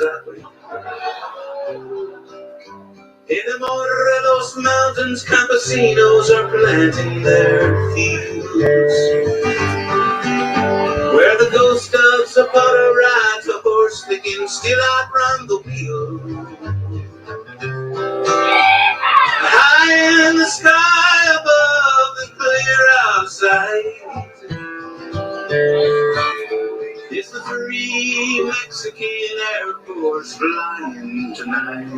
exactly. In the Morelos Mountains, campesinos are planting their fields, where the ghost of Zapata rides a horse that can still outrun the wheel. High in the sky above the clear outside is the free Mexican Air Force flying tonight.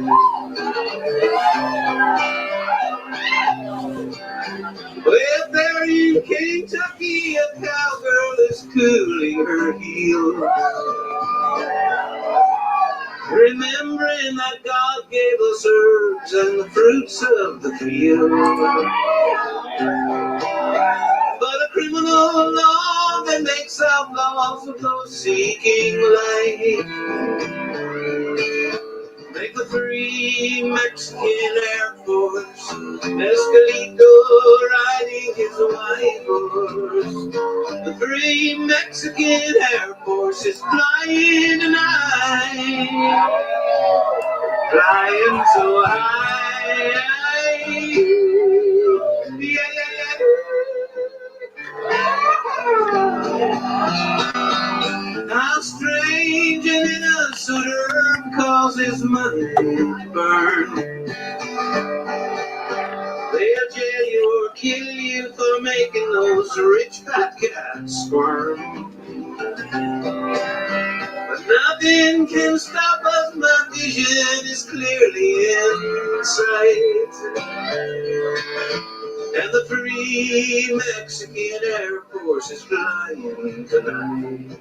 Well, there in Kentucky, a cowgirl is cooling her heels, remembering that God gave us herbs and the fruits of the field. But a criminal law that makes outlaws of those seeking life make the free Mexican Air Force Escalito riding his white horse. The free Mexican Air Force is flying tonight, flying so high. Yeah, yeah, yeah. How strange an innocent herb causes money to burn. They'll jail you or kill you for making those rich fat cats squirm. But nothing can stop us, my vision is clearly in sight. And the free Mexican Air Force is flying tonight.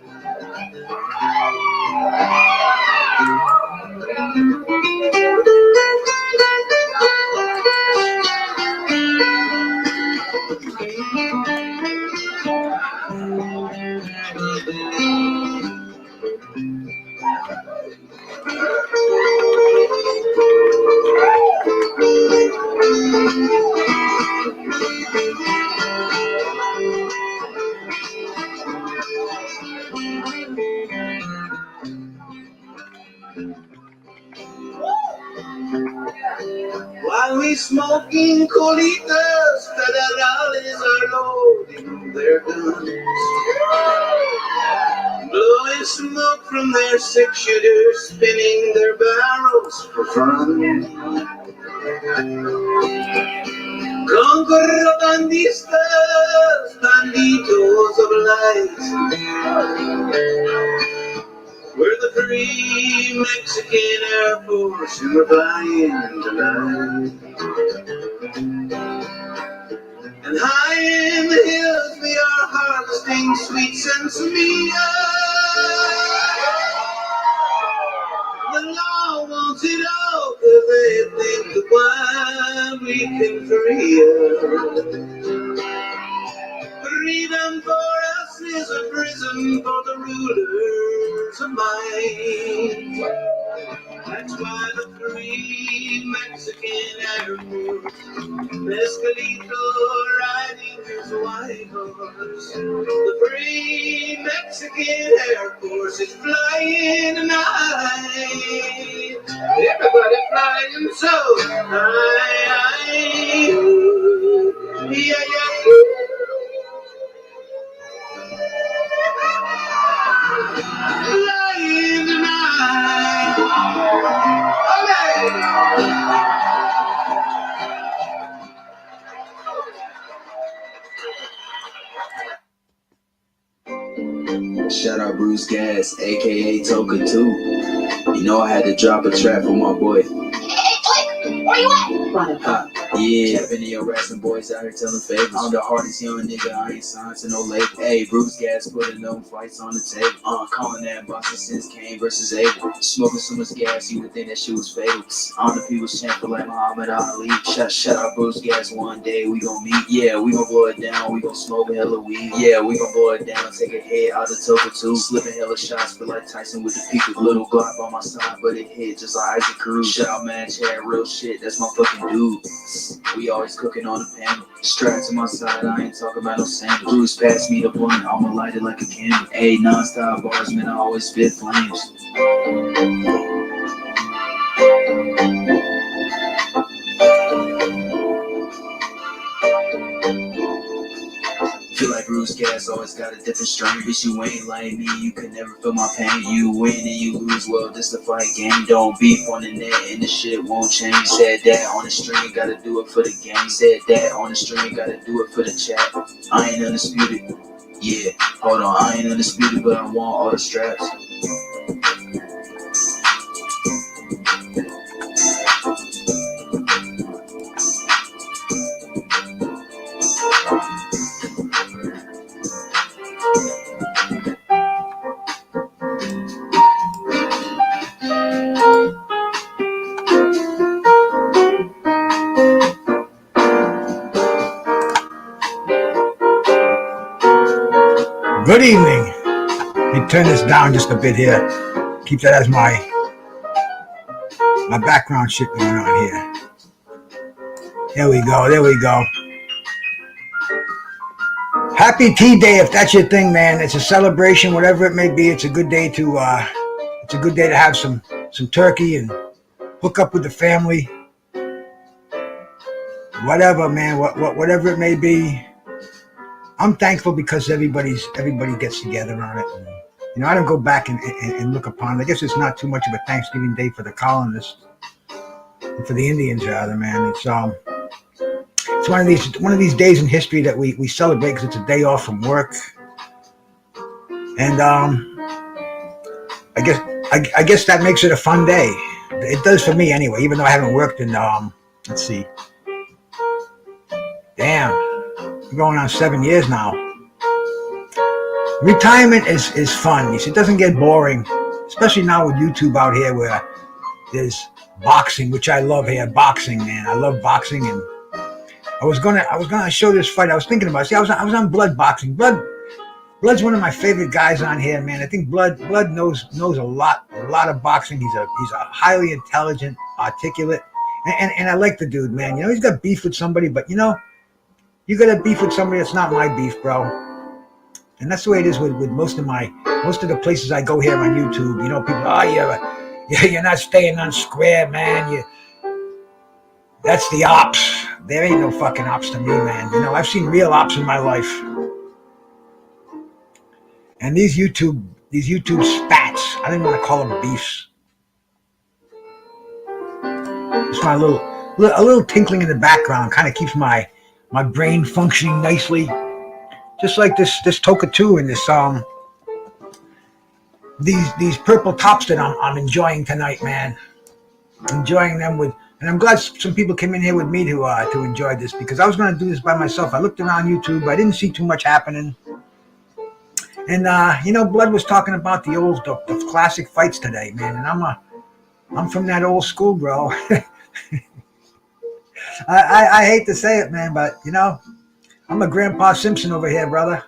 While we smoking colitas, federales are loading their guns, blowing smoke from their six-shooters, spinning their barrels for fun. Contrabandistas, banditos of light, we're the free Mexican Air Force and we're flying tonight. And high in the hills we are harvesting sweet sensimilla. The law wants it all because they think that why we can free us. Freedom for us is a prison for the rulers of might. That's why the free Mexican Air Force, Escalito riding his white horse. The free Mexican Air Force is flying tonight. Everybody flying so high. Yeah, yeah, yeah. Flying tonight. Shout out Bruce Gas, aka Toka 2. You know I had to drop a track for my boy. Hey, where you at? Yeah, been in your rapping boys out here telling favors. I'm the hardest young nigga, I ain't signed to no label. Hey, Bruce Gas putting them fights on the table. Calling that boxing since Kane versus Abel. Smoking so much gas, you would think that shit was fatal. On the people's champion like Muhammad Ali. Shout out Bruce Gas, one day we gon' meet. Yeah, we gon' blow it down, we gon' smoke hella weed. Yeah, we gon' blow it down, take a hit out of Toka 2. Slipping hella shots, feel like Tyson with the people. Little Glock on my side, but it hit just like Isaac Cruz. Shout out man, Chad, real shit, that's my fucking dude. We always cooking on the panel. Strapped to my side, I ain't talking about no sandals. Bruce passed me the blunt, I'ma light it like a candle. Ayy, non-stop bars, man, I always spit flames. Bruce gas always got a different strain. Bitch, you ain't like me, you can never feel my pain. You win and you lose, well, this the fight game. Don't beef on the net and the shit won't change. Said that on the string, gotta do it for the game. Said that on the string, gotta do it for the chat. I ain't undisputed. Yeah, hold on, I ain't undisputed, but I want all the straps. Good evening. Let me turn this down just a bit here. Keep that as my background shit going on here. There we go. There we go. Happy Tea Day if that's your thing, man. It's a celebration, whatever it may be. It's a good day to have some turkey and hook up with the family. Whatever, man. Whatever it may be. I'm thankful because everybody gets together on it. And, you know, I don't go back and look upon it. I guess it's not too much of a Thanksgiving day for the colonists, and for the Indians rather, man. It's one of these days in history that we celebrate because it's a day off from work, and I guess that makes it a fun day. It does for me anyway. Even though I haven't worked in let's see, damn, I'm going on 7 years now. Retirement is fun. You see, it doesn't get boring, especially now with YouTube out here where there's boxing, which I love here. Boxing, man, I love boxing, and I was gonna show this fight. I was thinking about it. See, I was on Blood boxing. Blood's one of my favorite guys on here, man. I think Blood knows a lot of boxing. He's a highly intelligent, articulate, and I like the dude, man. You know, he's got beef with somebody, but you know, you got a beef with somebody that's not my beef, bro. And that's the way it is with most of the places I go here on YouTube. You know, people, you're not staying on square, man. That's the ops. There ain't no fucking ops to me, man. You know, I've seen real ops in my life. And these YouTube spats, I don't want to call them beefs. Just my a little tinkling in the background kind of keeps my brain functioning nicely. Just like this Toka 2 and these purple tops that I'm enjoying tonight, man. Enjoying them and I'm glad some people came in here with me to enjoy this, because I was going to do this by myself. I looked around YouTube. I didn't see too much happening. And, you know, Blood was talking about the classic fights today, man. And I'm from that old school, bro. I hate to say it, man, but, you know, I'm a Grandpa Simpson over here, brother.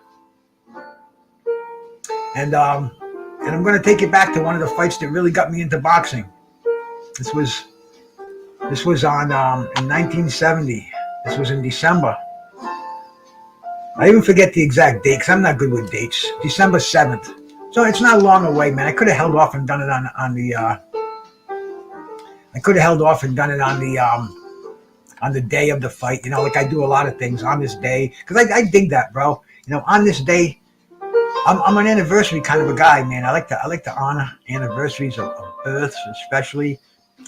And I'm going to take it back to one of the fights that really got me into boxing. This was on in 1970. This was in December. I even forget the exact date because I'm not good with dates. December 7th. So it's not long away, man. I could have held off and done it on the day of the fight. You know, like I do a lot of things on this day because I dig that, bro. You know, on this day, I'm an anniversary kind of a guy, man. I like to honor anniversaries of births, especially.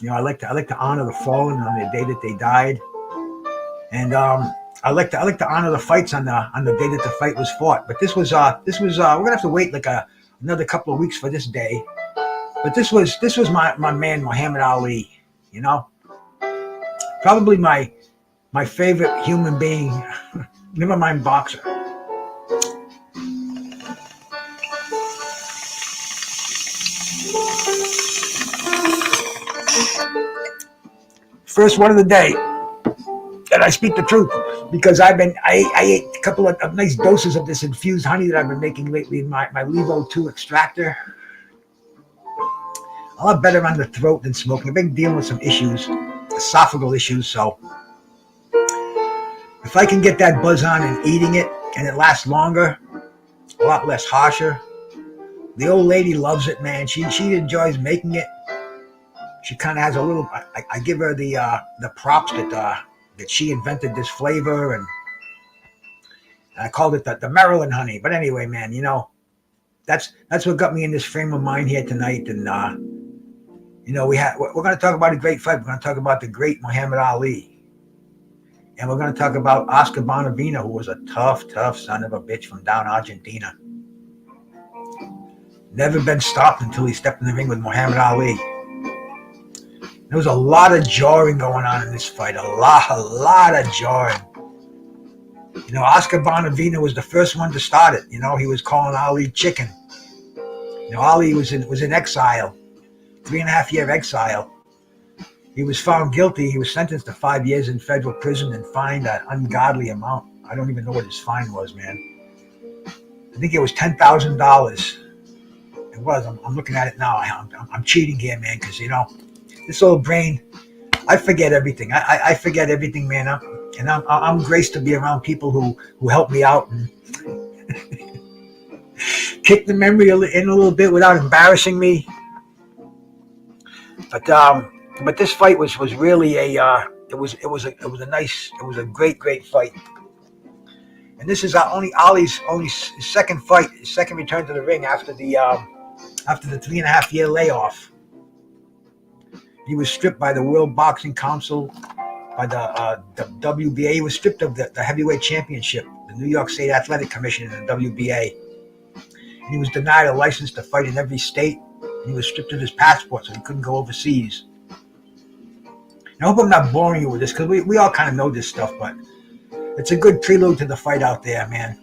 You know, I like to honor the fallen on the day that they died, and I like to honor the fights on the day that the fight was fought. But this was we're gonna have to wait like another couple of weeks for this day. But this was my man Muhammad Ali. You know, probably my favorite human being. Never mind boxer. First one of the day, and I speak the truth because I ate a couple of nice doses of this infused honey that I've been making lately in my Levo 2 extractor. A lot better on the throat than smoking. I've been dealing with some issues, esophageal issues, so if I can get that buzz on and eating it and it lasts longer, a lot less harsher. The old lady loves it, man. She enjoys making it. She kind of has a little. I give her the props that she invented this flavor, and I called it the Maryland honey. But anyway, man, you know, that's what got me in this frame of mind here tonight. And you know, we're going to talk about a great fight. We're going to talk about the great Muhammad Ali, and we're going to talk about Oscar Bonavena, who was a tough son of a bitch from down Argentina. Never been stopped until he stepped in the ring with Muhammad Ali. There was a lot of jarring going on in this fight. A lot of jarring. You know, Oscar Bonavena was the first one to start it. You know, he was calling Ali chicken. You know, Ali was in exile, 3.5-year exile. He was found guilty. He was sentenced to 5 years in federal prison and fined an ungodly amount. I don't even know what his fine was, man. I think it was $10,000. It was. I'm looking at it now. I'm cheating here, man, because, you know, this old brain, I forget everything. I forget everything, man. I'm graced to be around people who help me out and kick the memory in a little bit without embarrassing me. But this fight was really it was a great fight. And this is Ali's second fight, his second return to the ring after the 3.5-year layoff. He was stripped by the World Boxing Council, by the WBA. He was stripped of the heavyweight championship, the New York State Athletic Commission, and the WBA. And he was denied a license to fight in every state. And he was stripped of his passport, so he couldn't go overseas. And I hope I'm not boring you with this, because we all kind of know this stuff, but it's a good prelude to the fight out there, man.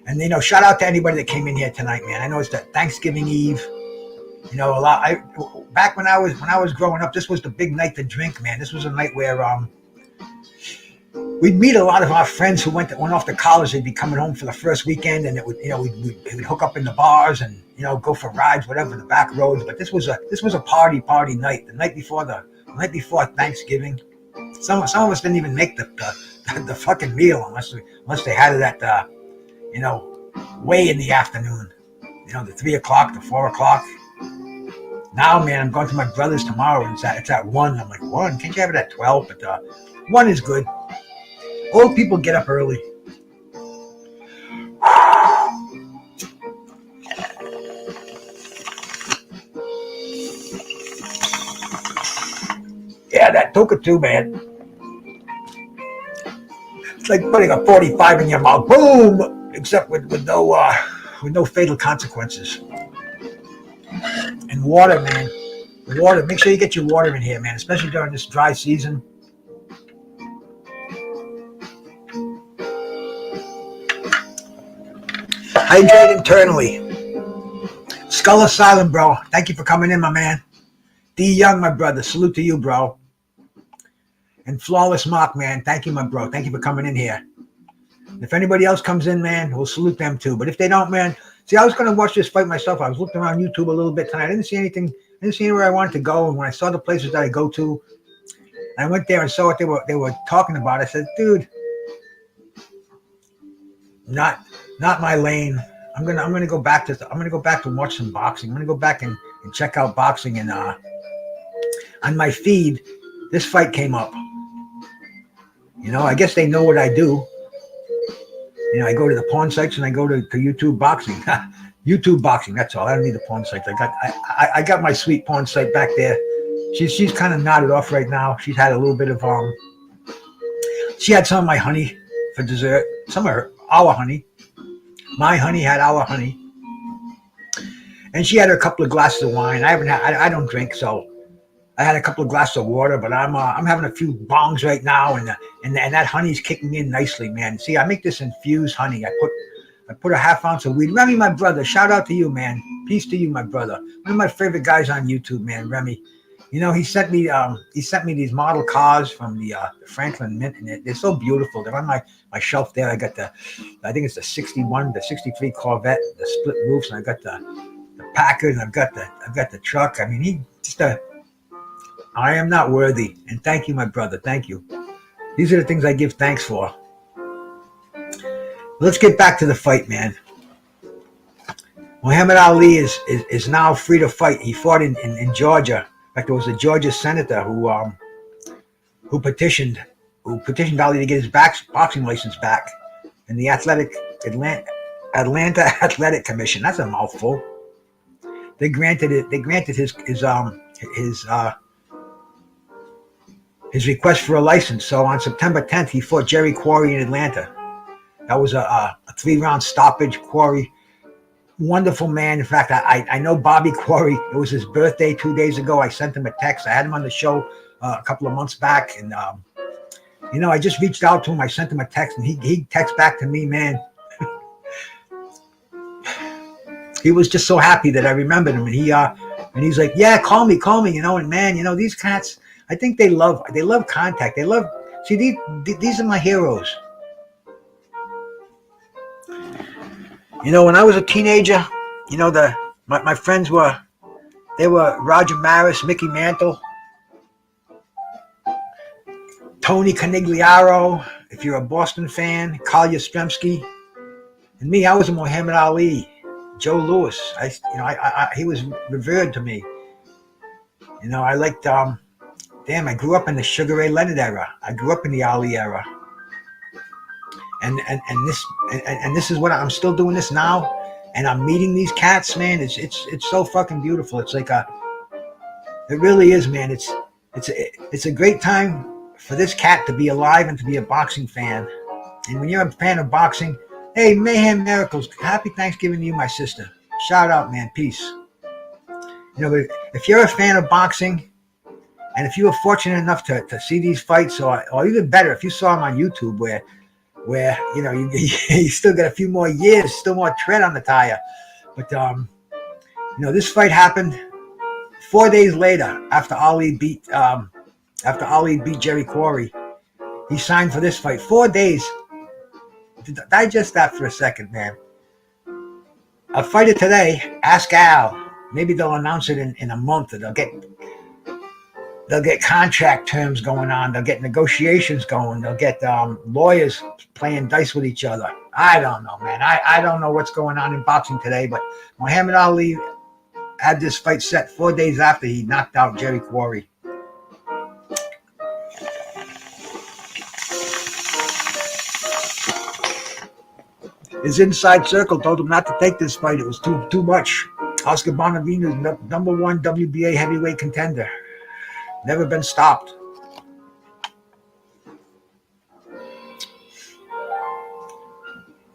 And, you know, shout out to anybody that came in here tonight, man. I know it's the Thanksgiving Eve. You know, back when I was growing up, this was the big night to drink, man. This was a night where we'd meet a lot of our friends who went off to college. They'd be coming home for the first weekend, and we'd hook up in the bars and, you know, go for rides, whatever, the back roads. But this was a party night. The night before Thanksgiving. Some of us didn't even make the fucking meal unless they had it at you know, way in the afternoon. You know, the 3 o'clock, the 4 o'clock. Now, man, I'm going to my brother's tomorrow, and it's at 1. I'm like, 1? Can't you have it at 12? But 1 is good. Old people get up early. Yeah, that toka too, man. It's like putting a 45 in your mouth. Boom! Except with no fatal consequences. And water, man. Water. Make sure you get your water in here, man, especially during this dry season. Hydrate internally. Skull Asylum, bro. Thank you for coming in, my man. D Young, my brother. Salute to you, bro. And Flawless Mark, man. Thank you, my bro. Thank you for coming in here. If anybody else comes in, man, we'll salute them too. But if they don't, man, see, I was going to watch this fight myself. I was looking around YouTube a little bit tonight. I didn't see anything. I didn't see anywhere I wanted to go. And when I saw the places that I go to, I went there and saw what they were talking about. I said, dude, not my lane. I'm gonna go back to watch some boxing. I'm gonna go back and check out boxing. And on my feed, this fight came up. You know, I guess they know what I do. You know, I go to the porn sites and I go to YouTube boxing. YouTube boxing, that's all. I don't need the porn sites. I got my sweet porn site back there. She's kind of nodded off right now. She's had a little bit of she had some of my honey for dessert. Some of our honey. My honey had our honey. And she had a couple of glasses of wine. I don't drink, so I had a couple of glasses of water, but I'm having a few bongs right now, and that honey's kicking in nicely, man. See, I make this infused honey. I put a half ounce of weed. Remy, my brother, shout out to you, man. Peace to you, my brother. One of my favorite guys on YouTube, man, Remy. You know, he sent me these model cars from the Franklin Mint, and they're so beautiful. They're on my shelf there. I got I think it's the 61, the 63 Corvette, the split roofs, and I got the Packard, and I've got the truck. I mean, I am not worthy. And thank you, my brother. Thank you. These are the things I give thanks for. Let's get back to the fight, man. Muhammad Ali is now free to fight. He fought in Georgia. In fact, there was a Georgia senator who petitioned who petitioned Ali to get his boxing license back, and the Atlanta Athletic Commission. That's a mouthful. They granted it. They granted his request for a license. So on September 10th, he fought Jerry Quarry in Atlanta. That was a 3-round stoppage. Quarry, wonderful man. In fact, I know Bobby Quarry. It was his birthday 2 days ago. I sent him a text. I had him on the show a couple of months back, and I just reached out to him. I sent him a text, and he texted back to me, man. He was just so happy that I remembered him, and he's like, yeah, call me, and man, these cats, I think they love contact. They love, see, these are my heroes. When I was a teenager, my friends were Roger Maris, Mickey Mantle, Tony Conigliaro, if you're a Boston fan, Carl Yastrzemski, and me, I was a Muhammad Ali, Joe Louis. He was revered to me. I liked, I grew up in the Sugar Ray Leonard era. I grew up in the Ali era. And this is what I'm still doing this now, and I'm meeting these cats, man. It's so fucking beautiful. It's like it really is, man. It's a great time for this cat to be alive and to be a boxing fan. And when you're a fan of boxing, hey, Mayhem Miracles, happy Thanksgiving to you, my sister. Shout out, man. Peace. But if you're a fan of boxing, and if you were fortunate enough to see these fights, or even better, if you saw them on YouTube, where you still got a few more years, still more tread on the tire. But this fight happened 4 days later after Ali beat Jerry Quarry. He signed for this fight. 4 days. Digest that for a second, man. A fighter today, ask Al. Maybe they'll announce it in a month, or they'll get contract terms going on. They'll get negotiations going. They'll get lawyers playing dice with each other. I don't know, man. I don't know what's going on in boxing today, but Muhammad Ali had this fight set 4 days after he knocked out Jerry Quarry. His inside circle told him not to take this fight. It was too much. Oscar Bonavena is number 1 WBA heavyweight contender. Never been stopped.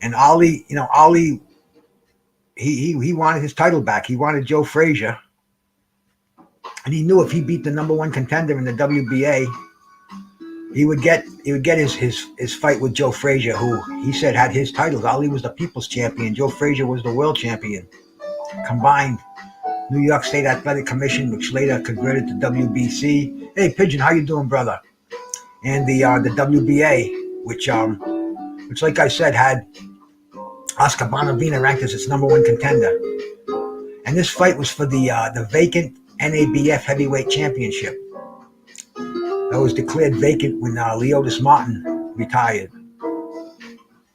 And Ali, he wanted his title back. He wanted Joe Frazier. And he knew if he beat the number 1 contender in the WBA, he would get his fight with Joe Frazier, who he said had his titles. Ali was the People's Champion. Joe Frazier was the World Champion. Combined New York State Athletic Commission, which later converted to WBC. Hey, Pigeon, how you doing, brother? And the WBA, which like I said, had Oscar Bonavena ranked as its number 1 contender. And this fight was for the vacant NABF heavyweight championship. That was declared vacant when Leotis Martin retired.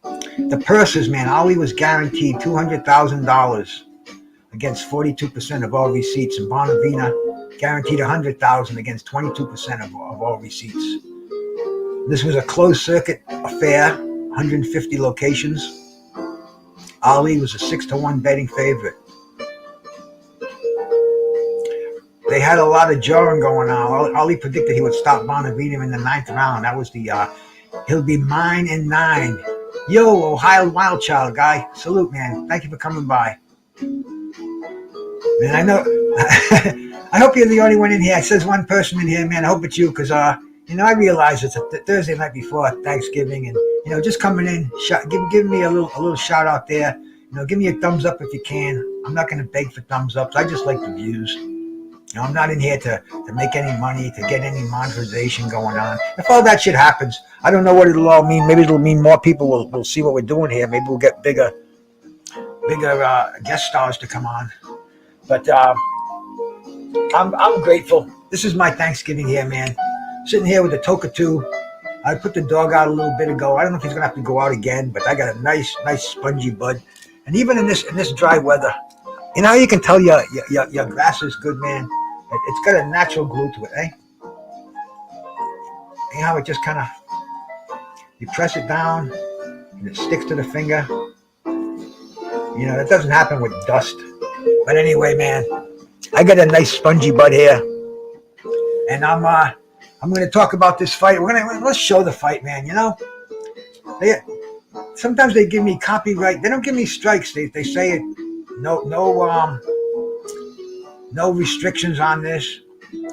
The purses, man, Ali was guaranteed $200,000 against 42% of all receipts, and Bonavena guaranteed $100,000 against 22% of all receipts. This was a closed circuit affair, 150 locations. Ali was a 6-1 betting favorite. They had a lot of jarring going on. Ali predicted he would stop Bonavena in the 9th round. That was the he'll be mine in 9. Yo, Ohio Wildchild guy, salute, man. Thank you for coming by. Man, I know. I hope you're the only one in here. It says one person in here, man. I hope it's you, because I realize it's a Thursday night before Thanksgiving, and just coming in, give me a little shout out there. Give me a thumbs up if you can. I'm not going to beg for thumbs ups. I just like the views. I'm not in here to make any money, to get any monetization going on. If all that shit happens, I don't know what it'll all mean. Maybe it'll mean more people will see what we're doing here. Maybe we'll get bigger guest stars to come on. But I'm grateful. This is my Thanksgiving here, man. Sitting here with a toke or two. I put the dog out a little bit ago. I don't know if he's gonna have to go out again, but I got a nice spongy bud. And even in this dry weather, how you can tell your grass is good, man. It's got a natural glue to it, eh? How it just kind of You press it down, and it sticks to the finger. You know, that doesn't happen with dust. But anyway, man, I got a nice spongy butt here, and I'm going to talk about this fight. Let's show the fight, man. You know, sometimes they give me copyright. They don't give me strikes. They say it, no restrictions on this.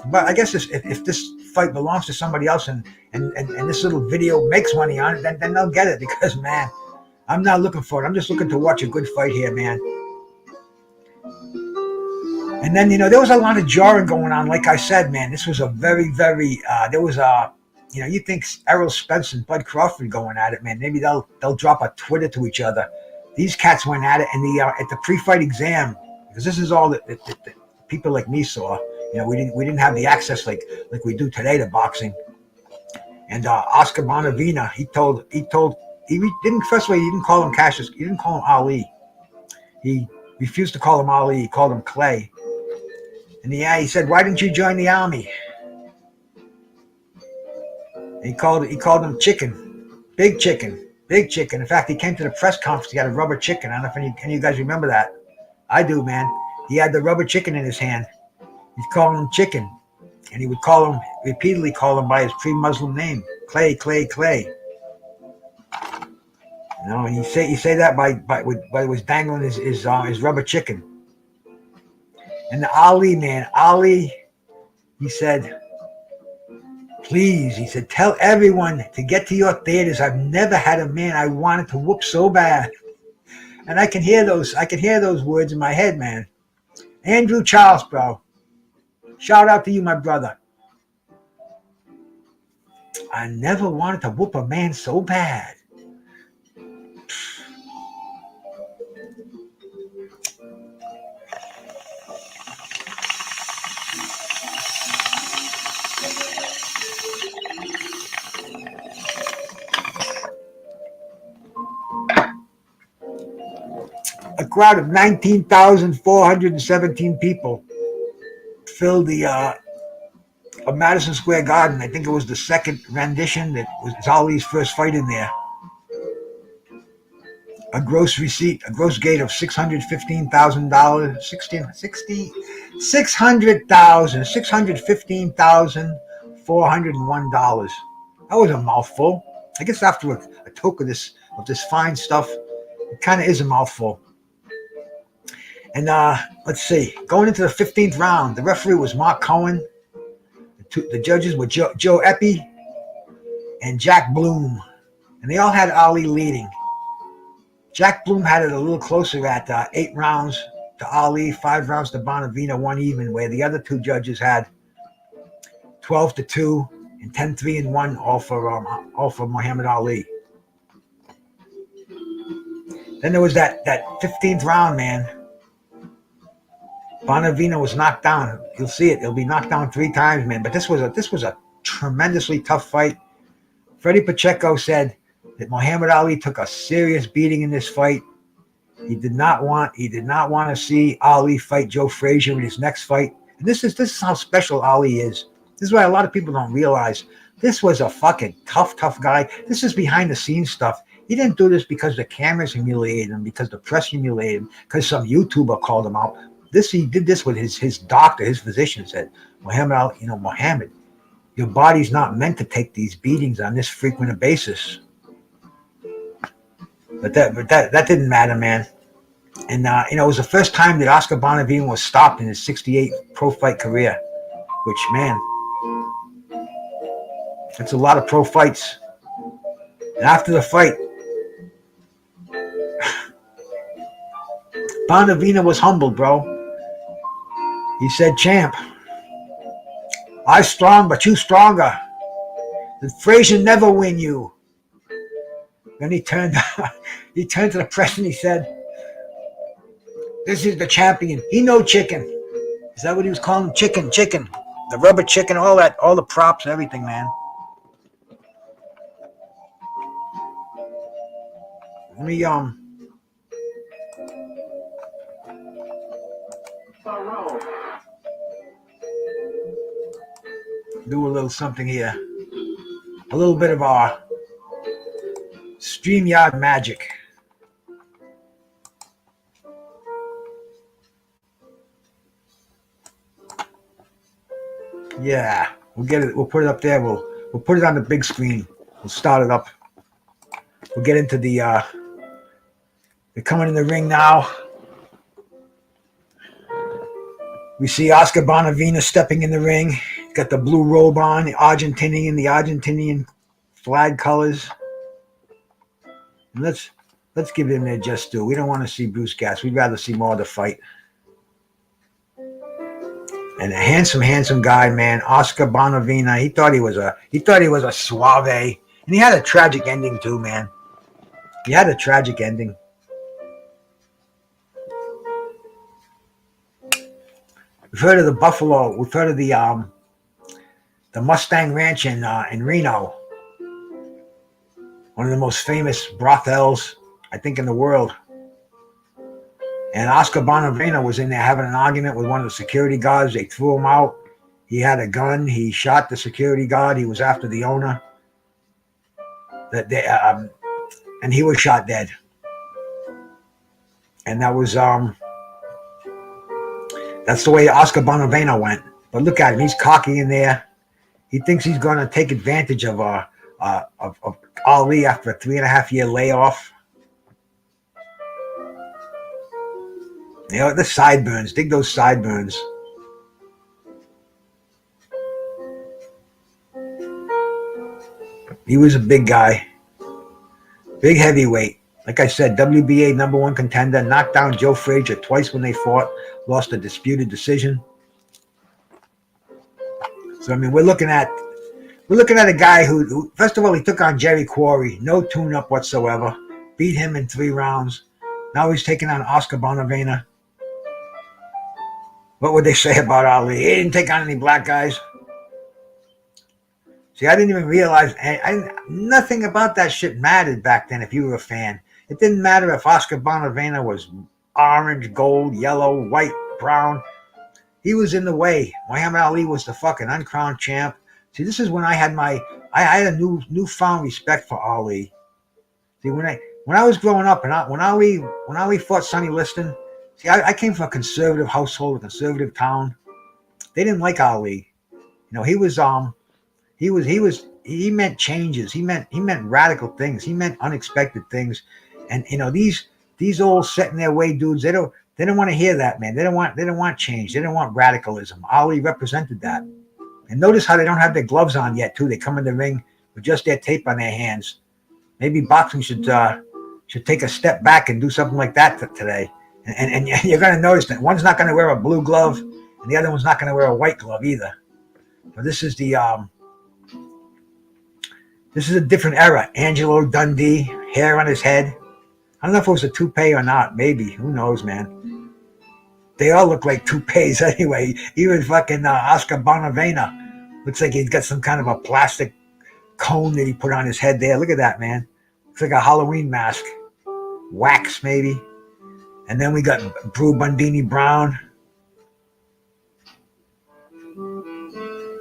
But I guess if this fight belongs to somebody else and this little video makes money on it, then they'll get it, because, man, I'm not looking for it. I'm just looking to watch a good fight here, man. And then, you know, there was a lot of jarring going on. Like I said, man, this was a very, very, there was a, you know, you think Errol Spence and Bud Crawford going at it, man. Maybe they'll drop a Twitter to each other. These cats went at it at the pre-fight exam, because this is all that people like me saw. You know, we didn't have the access like we do today to boxing. And Oscar Bonavena, he didn't, first of all, he didn't call him Cassius, he didn't call him Ali. He refused to call him Ali, he called him Clay. And he said, "Why didn't you join the army?" And he called him chicken, big chicken, big chicken. In fact, he came to the press conference, he had a rubber chicken. I don't know if any of you guys remember that. I do, man. He had the rubber chicken in his hand. He's calling him chicken. And he would repeatedly call him by his pre-Muslim name, Clay, Clay, Clay. You know, and he say that by was dangling his rubber chicken. And the Ali, man, he said, "Please," he said, "tell everyone to get to your theaters. I've never had a man I wanted to whoop so bad." And I can hear those words in my head, man. Andrew Charles, bro. Shout out to you, my brother. I never wanted to whoop a man so bad. A crowd of 19,417 people filled the Madison Square Garden. I think it was the second rendition. That was Ali's first fight in there. A gross gate of $615,000, $615,401. That was a mouthful. I guess after a toke of this fine stuff, it kind of is a mouthful. And let's see, going into the 15th round, the referee was Mark Cohen. The judges were Joe Eppy and Jack Bloom, and they all had Ali leading. Jack Bloom had it a little closer at 8 rounds to Ali, 5 rounds to Bonavena, 1 even, where the other two judges had 12-2 and 10-3-1, all for Muhammad Ali. Then there was that 15th round, man. Bonavena was knocked down. You'll see it. He'll be knocked down 3 times, man. But this was a tremendously tough fight. Freddie Pacheco said that Muhammad Ali took a serious beating in this fight. He did not want to see Ali fight Joe Frazier in his next fight. And this is how special Ali is. This is why a lot of people don't realize. This was a fucking tough guy. This is behind the scenes stuff. He didn't do this because the cameras humiliated him, because the press humiliated him, because some YouTuber called him out. He did this with his doctor, his physician said, Muhammad, your body's not meant to take these beatings on this frequent a basis. But that didn't matter, man. And it was the first time that Oscar Bonavena was stopped in his 68 pro fight career, which, man, that's a lot of pro fights. And after the fight, Bonavena was humbled, bro. He said, "Champ, I strong, but you stronger. The Frazier never win you." Then he turned to the press and he said, "This is the champion. He no chicken." Is that what he was calling? Chicken. The rubber chicken, all that, all the props, everything, man. Let me do a little something here. A little bit of our StreamYard magic. Yeah, we'll get it. We'll put it up there. We'll put it on the big screen. We'll start it up. We'll get into the. They're coming in the ring now. We see Oscar Bonavena stepping in the ring. He's got the blue robe on, the Argentinian flag colors. And let's give him their just due. We don't want to see Bruce Gas. We'd rather see more of the fight. And a handsome guy, man, Oscar Bonavena. He thought he was a suave, and he had a tragic ending too, man. He had a tragic ending. We've heard of the Buffalo. We've heard of the Mustang Ranch in Reno, one of the most famous brothels, I think, in the world. And Oscar Bonavena was in there having an argument with one of the security guards. They threw him out. He had a gun. He shot the security guard. He was after the owner. And he was shot dead. And that was that's the way Oscar Bonavena went. But look at him. He's cocky in there. He thinks he's going to take advantage of Ali after a 3.5-year layoff. You know, the sideburns. Dig those sideburns. He was a big guy. Big heavyweight. Like I said, WBA #1 contender. Knocked down Joe Frazier twice when they fought. Lost a disputed decision. So, I mean, we're looking at a guy who first of all, he took on Jerry Quarry. No tune-up whatsoever. Beat him in 3 rounds. Now he's taking on Oscar Bonavena. What would they say about Ali? He didn't take on any black guys. See, I didn't even realize. Nothing about that shit mattered back then if you were a fan. It didn't matter if Oscar Bonavena was orange, gold, yellow, white, brown. He was in the way. Muhammad Ali was the fucking uncrowned champ. See, this is when I had a newfound respect for Ali. See, when I was growing up and when Ali fought Sonny Liston, see, I came from a conservative household, a conservative town. They didn't like Ali. You know, he meant changes. He meant radical things. He meant unexpected things. And you know, these old set in their way dudes, they don't want to hear that, man. They don't want change. They don't want radicalism. Ali represented that. And notice how they don't have their gloves on yet, too. They come in the ring with just their tape on their hands. Maybe boxing should take a step back and do something like that today. And you're going to notice that one's not going to wear a blue glove, and the other one's not going to wear a white glove either. So this is a different era. Angelo Dundee, hair on his head. I don't know if it was a toupee or not. Maybe. Who knows, man? They all look like toupees anyway. Even fucking Oscar Bonavena. Looks like he's got some kind of a plastic cone that he put on his head there. Look at that, man. Looks like a Halloween mask. Wax, maybe. And then we got Brew Bundini Brown.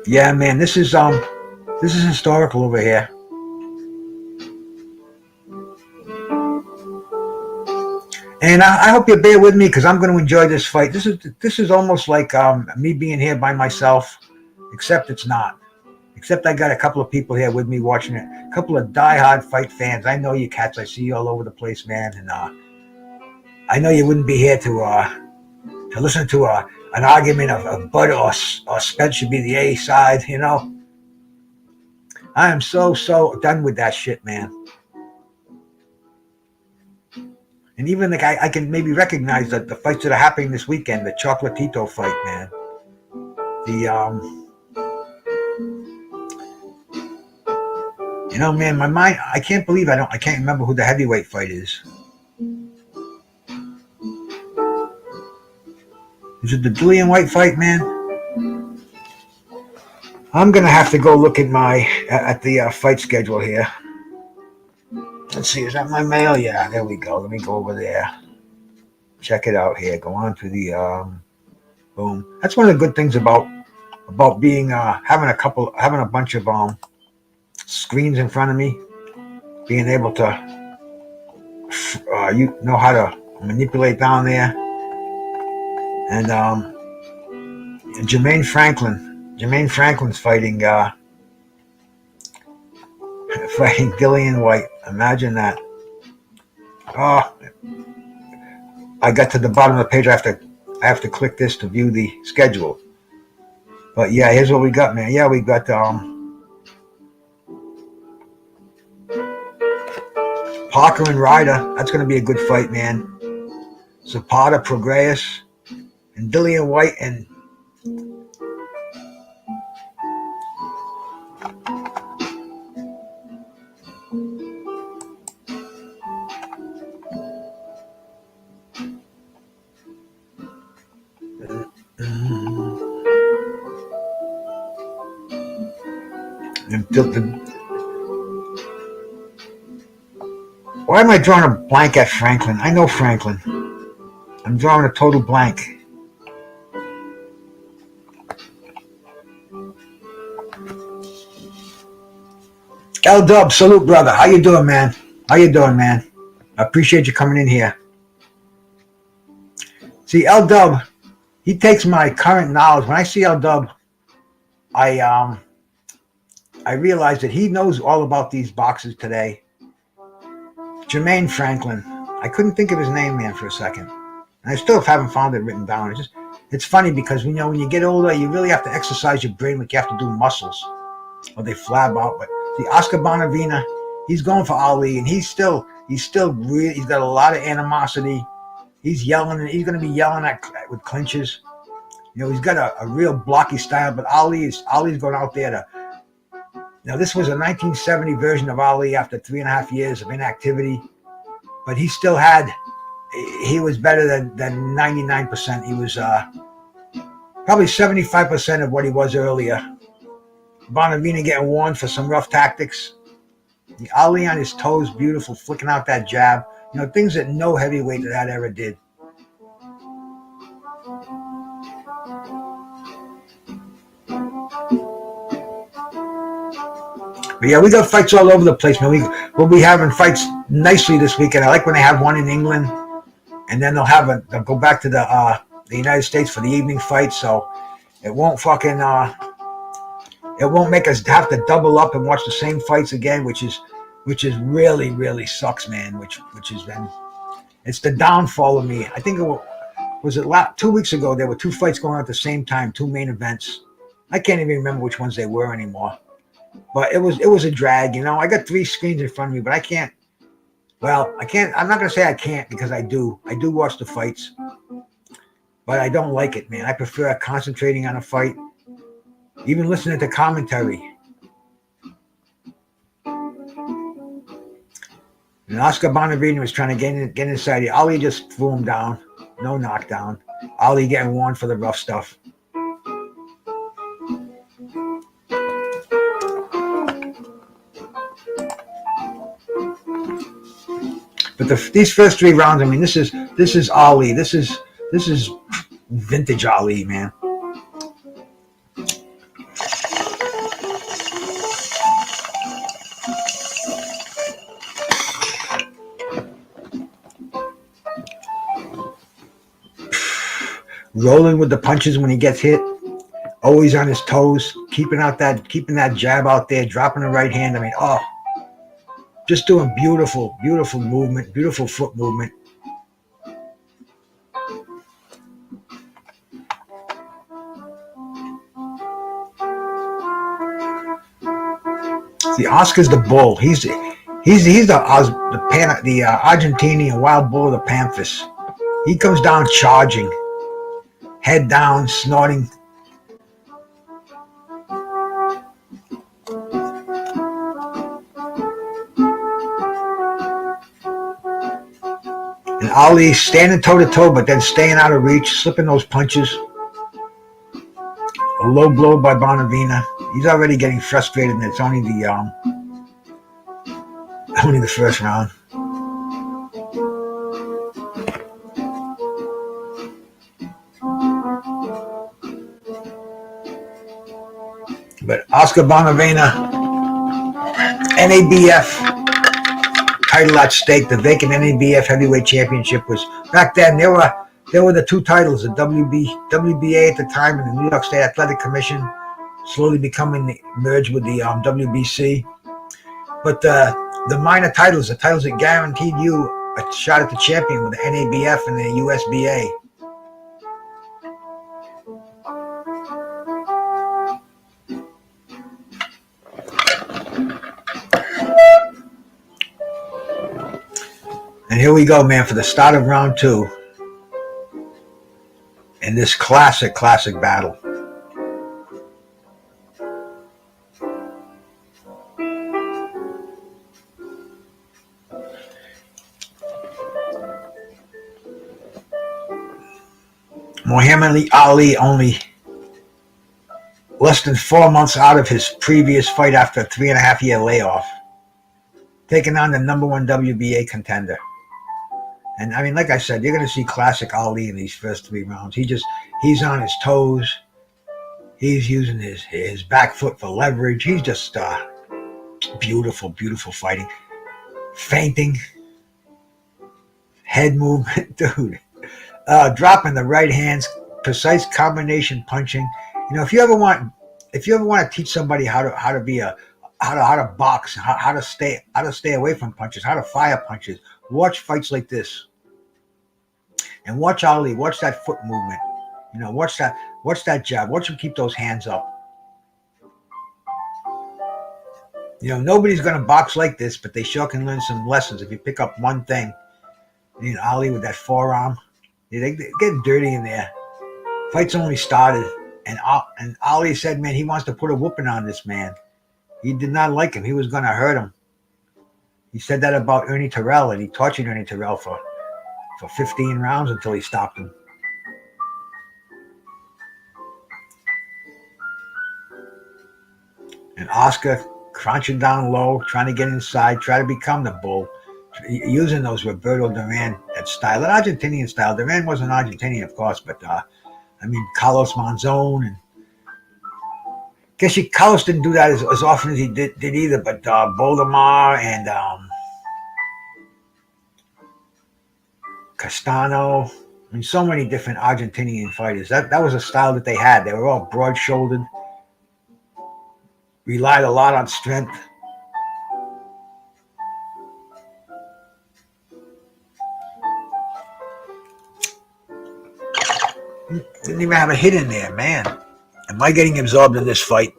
Yeah, man, this is historical over here. And I hope you bear with me because I'm going to enjoy this fight. This is almost like me being here by myself, except it's not. Except I got a couple of people here with me watching it. A couple of diehard fight fans. I know you cats. I see you all over the place, man. And I know you wouldn't be here to listen to an argument of Bud or Spence should be the A side, you know. I am so done with that shit, man. And even like I can maybe recognize that the fights that are happening this weekend, the Chocolatito fight, man. You know, man, my mind, I can't believe I can't remember who the heavyweight fight is. Is it the Julian White fight, man? I'm gonna have to go look at the fight schedule here. Let's see, is that my mail? Yeah, there we go. Let me go over there. Check it out here. Go on to the boom. That's one of the good things about being having a bunch of screens in front of me, being able to you know how to manipulate down there. And Jermaine Franklin's fighting fighting Dillian White. Imagine that. Oh, I got to the bottom of the page. I have to click this to view the schedule. But yeah, here's what we got, man. Yeah, we got Parker and Ryder. That's going to be a good fight, man. Zapata, Prograis, and Dillian White and why am I drawing a blank at Franklin? I know Franklin. I'm drawing a total blank. L Dub, salute, brother. How you doing, man? I appreciate you coming in here. See, L Dub, he takes my current knowledge. When I see L Dub, I realize that he knows all about these boxes today. Jermaine Franklin. I couldn't think of his name, man, for a second. And I still haven't found it written down. It's funny because when you get older, you really have to exercise your brain like you have to do muscles, or they flab out. But see, Oscar Bonavena, he's going for Ali, and he's got a lot of animosity. He's yelling, and he's going to be yelling with clinches. He's got a real blocky style, but Ali's going out there to. Now, this was a 1970 version of Ali after 3.5 years of inactivity, but he was better than 99%. He was probably 75% of what he was earlier. Bonavena getting warned for some rough tactics. The Ali on his toes, beautiful, flicking out that jab. Things that no heavyweight of that era did. But yeah, we got fights all over the place, man. We'll be having fights nicely this weekend. I like when they have one in England, and then they'll go back to the United States for the evening fight. So it won't make us have to double up and watch the same fights again, which is really, really sucks, man. It's the downfall of me. I think was 2 weeks ago. There were 2 fights going on at the same time, 2 main events. I can't even remember which ones they were anymore. But it was a drag, I got 3 screens in front of me, but I can't. Well, I can't. I'm not gonna say I can't because I do. I do watch the fights, but I don't like it, man. I prefer concentrating on a fight, even listening to commentary. And Oscar Bonavena was trying to get inside it. Ali just threw him down. No knockdown. Ali getting warned for the rough stuff. But these first 3 rounds, I mean, this is Ali. This is vintage Ali, man. Rolling with the punches when he gets hit. Always on his toes, keeping that jab out there, dropping the right hand. I mean, just doing beautiful, beautiful movement, beautiful foot movement. See, Oscar's the bull. He's the Argentinian wild bull of the Pampas. He comes down charging, head down, snorting. And Ali standing toe-to-toe, but then staying out of reach, slipping those punches. A low blow by Bonavena. He's already getting frustrated, and it's only the first round. But Oscar Bonavena, NABF title at stake. The vacant NABF heavyweight championship was back then. There were the two titles, the WBA at the time, and the New York State Athletic Commission, slowly becoming merged with the WBC. But the minor titles, the titles that guaranteed you a shot at the champion, with the NABF and the USBA. And here we go, man, for the start of round 2 in this classic battle. Muhammad Ali only less than 4 months out of his previous fight after a 3.5-year layoff, taking on the number 1 WBA contender. And I mean, like I said, you're going to see classic Ali in these first 3 rounds. He's on his toes. He's using his back foot for leverage. He's just beautiful fighting. Feinting. Head movement, dude. Dropping the right hands, precise combination punching. You know, if you ever want to teach somebody how to box, how to stay away from punches, how to fire punches, watch fights like this. And watch Ali, watch that foot movement. You know, watch that jab. Watch him keep those hands up. You know, nobody's going to box like this, but they sure can learn some lessons if you pick up one thing. You know, Ali with that forearm. They get dirty in there. Fight's only started. And Ali said, man, he wants to put a whooping on this man. He did not like him. He was going to hurt him. He said that about Ernie Terrell, and he tortured Ernie Terrell for 15 rounds until he stopped him. And Oscar crouching down low, trying to get inside, try to become the bull, using those Roberto Duran, that style, that Argentinian style. Duran wasn't Argentinian, of course, but I mean, Carlos Monzon, and Carlos didn't do that as often as he did either, but Boldemar and Castano. I mean, so many different Argentinian fighters. That was a style that they had. They were all broad-shouldered, relied a lot on strength. Didn't even have a hit in there, man. Am I getting absorbed in this fight?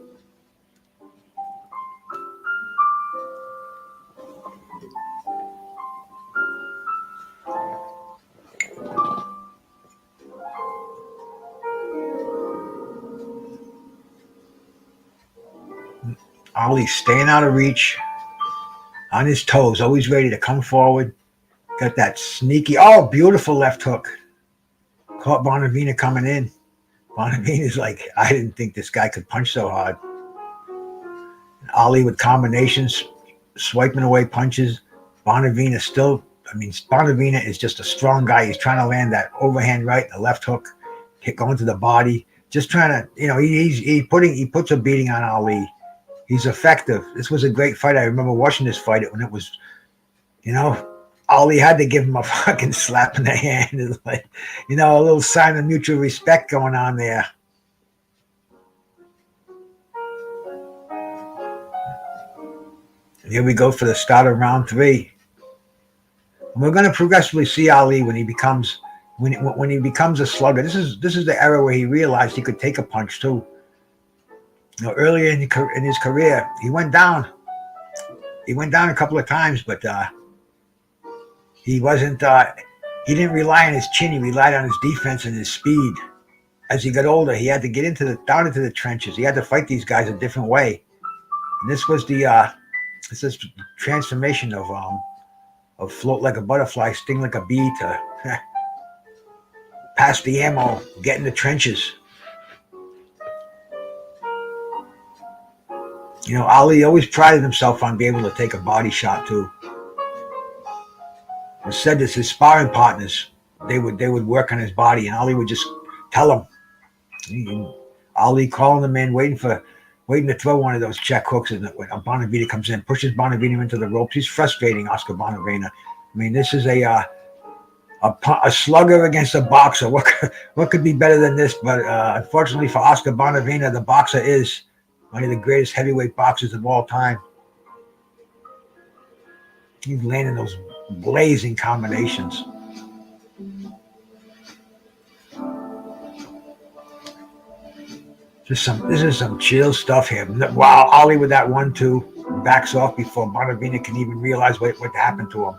Ali staying out of reach, on his toes, always ready to come forward. Got that sneaky, beautiful left hook. Caught Bonavena coming in. Bonavena's like, I didn't think this guy could punch so hard. Ali with combinations, swiping away punches. Bonavena is just a strong guy. He's trying to land that overhand right, the left hook, going to the body. Just trying to, you know, he puts a beating on Ali. He's effective. This was a great fight. I remember watching this fight when it was, you know, Ali had to give him a fucking slap in the hand. It's like, you know, a little sign of mutual respect going on there. And here we go for the start of round 3. And we're going to progressively see Ali when he becomes a slugger. This is the era where he realized he could take a punch too. You know, earlier in his career, he went down. He went down a couple of times, but he wasn't. He didn't rely on his chin. He relied on his defense and his speed. As he got older, he had to get down into the trenches. He had to fight these guys a different way. And this was the transformation of float like a butterfly, sting like a bee, to pass the ammo, get in the trenches. You know, Ali always prided himself on being able to take a body shot too. It said this, his sparring partners, they would work on his body, and Ali would just tell him. Ali calling him in, waiting for waiting to throw one of those check hooks, and when Bonavena comes in, pushes Bonavena into the ropes. He's frustrating Oscar Bonavena. I mean, this is a slugger against a boxer. What could be better than this? But unfortunately for Oscar Bonavena, the boxer is one of the greatest heavyweight boxers of all time. He's landing those blazing combinations. This is some chill stuff here. Wow, Ali with that 1-2 backs off before Bonavena can even realize what happened to him.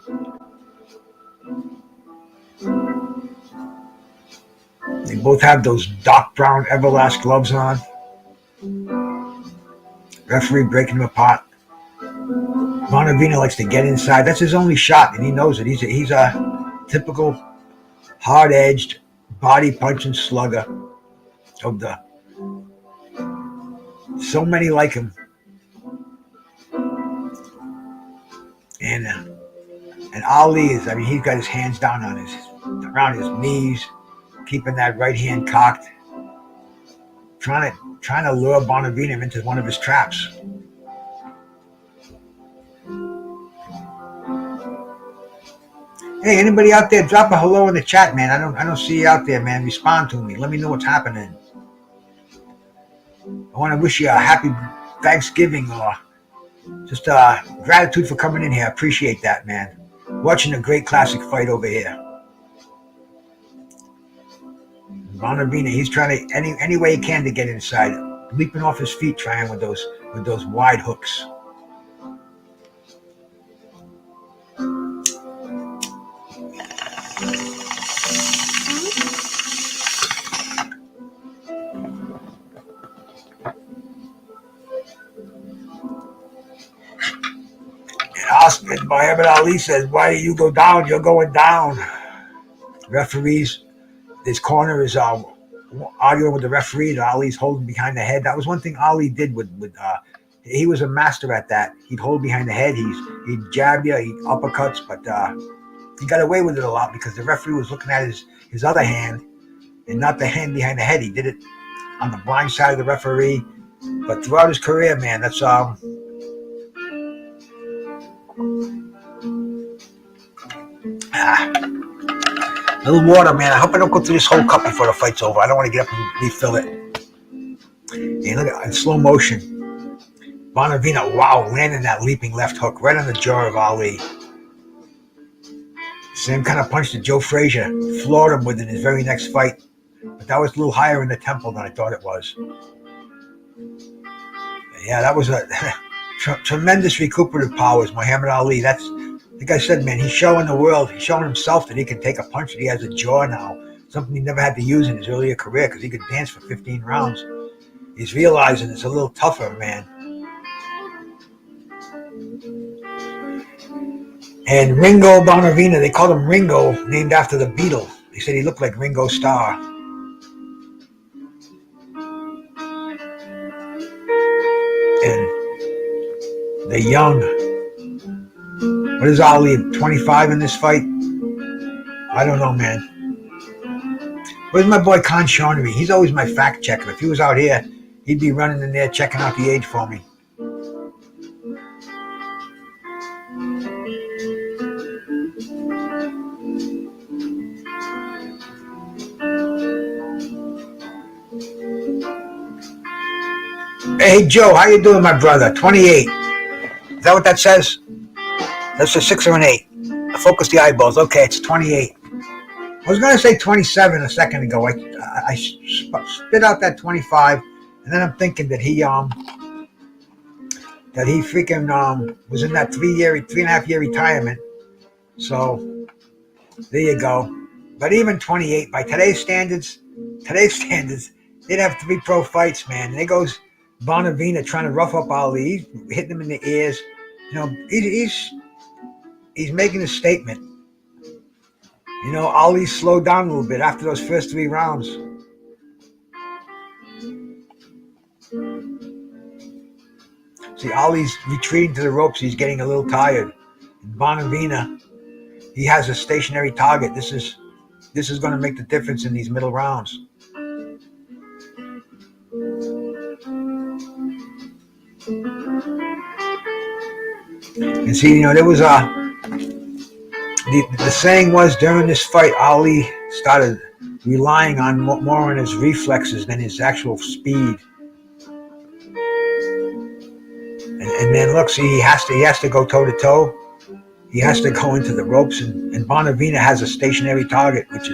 They both have those dark brown Everlast gloves on. Referee breaking them apart. Bonavena likes to get inside. That's his only shot, and he knows it. He's a typical hard-edged, body-punching slugger of the. So many like him, and Ali is. I mean, he's got his hands down on around his knees, keeping that right hand cocked, trying to lure Bonavena into one of his traps. Hey, anybody out there? Drop a hello in the chat, man. I don't see you out there, man. Respond to me. Let me know what's happening. I want to wish you a happy Thanksgiving or just gratitude for coming in here. I appreciate that, man. Watching a great classic fight over here. Bonavena, he's trying to any way he can to get inside, leaping off his feet, trying with those wide hooks. Muhammad Ali says, "Why do you go down? You're going down." Referees, this corner is arguing with the referee, and Ali's holding behind the head. That was one thing Ali did with he was a master at that. He'd hold behind the head, he'd jab you, he'd uppercuts, but he got away with it a lot because the referee was looking at his other hand and not the hand behind the head. He did it on the blind side of the referee. But throughout his career, man, that's a little water, man. I hope I don't go through this whole cup before the fight's over. I don't want to get up and refill it. And look at in slow motion. Bonavena, wow, landing that leaping left hook right on the jaw of Ali. Same kind of punch that Joe Frazier floored him with in his very next fight. But that was a little higher in the temple than I thought it was. Yeah, that was a tremendous recuperative powers, Muhammad Ali. That's, like I said, man, he's showing the world, he's showing himself that he can take a punch, that he has a jaw now. Something he never had to use in his earlier career because he could dance for 15 rounds. He's realizing it's a little tougher, man. And Ringo Bonavena, they called him Ringo, named after the Beatle. They said he looked like Ringo Starr. And the young, what is Ali, 25 in this fight? I don't know, man. Where's my boy Con Shonery? He's always my fact checker. If he was out here, he'd be running in there checking out the age for me. Hey, Joe, how you doing, my brother? 28. Is that what that says? That's a 6 or an 8. Focus the eyeballs. Okay, it's 28. I was going to say 27 a second ago. I spit out that 25, and then I'm thinking that he freaking was in that 3.5 year retirement. So there you go. But even 28, by today's standards, they'd have 3 pro fights, man. And there goes Bonavena trying to rough up Ali, he's hitting him in the ears. You know, he's making a statement. You know, Ali slowed down a little bit after those first 3 rounds. See, Ali's retreating to the ropes. He's getting a little tired. Bonavena, he has a stationary target. This is going to make the difference in these middle rounds. And see, there was the saying was during this fight, Ali started relying on more on his reflexes than his actual speed. And then look, see, he has to go toe to toe. He has to go into the ropes, and Bonavena has a stationary target, which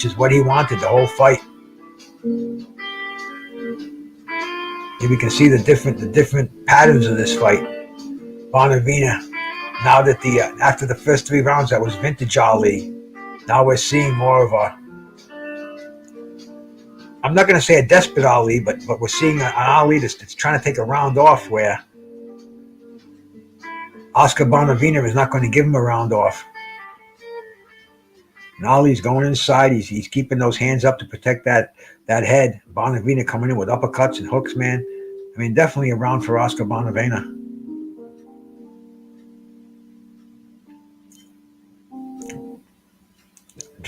is what he wanted the whole fight. Here we can see the different patterns of this fight. Bonavena, now that after the first 3 rounds, that was vintage Ali. Now we're seeing more of I'm not going to say a desperate Ali, but we're seeing an Ali that's trying to take a round off, where Oscar Bonavena is not going to give him a round off. And Ali's going inside. He's keeping those hands up to protect that head. Bonavena coming in with uppercuts and hooks, man. I mean, definitely a round for Oscar Bonavena.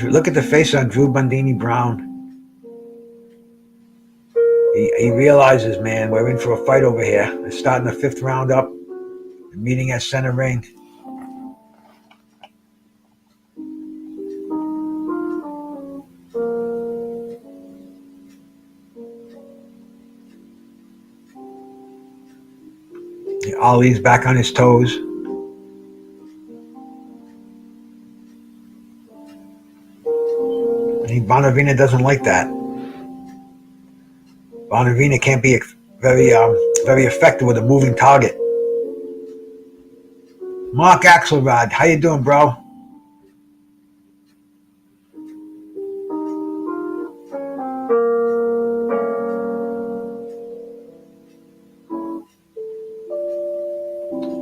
Look at the face on Drew Bundini Brown. He realizes, man, we're in for a fight over here. They're starting the 5th round up. They're meeting at center ring. Ali's back on his toes. Bonavena doesn't like that. Bonavena can't be very effective with a moving target. Mark Axelrod, how you doing, bro?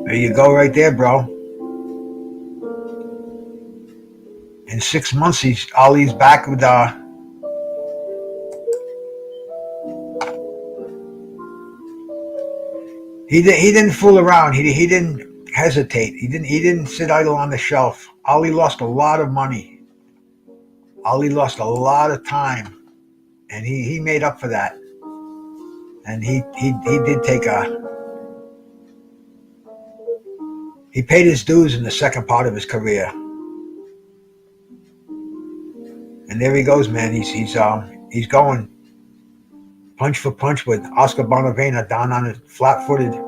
There you go, right there, bro. In 6 months, Ali's back with He didn't fool around. He didn't hesitate. He didn't sit idle on the shelf. Ali lost a lot of money. Ali lost a lot of time, and he made up for that. And he did take he paid his dues in the second part of his career. And there he goes, man. He's going punch for punch with Oscar Bonavena down on it, flat-footed. And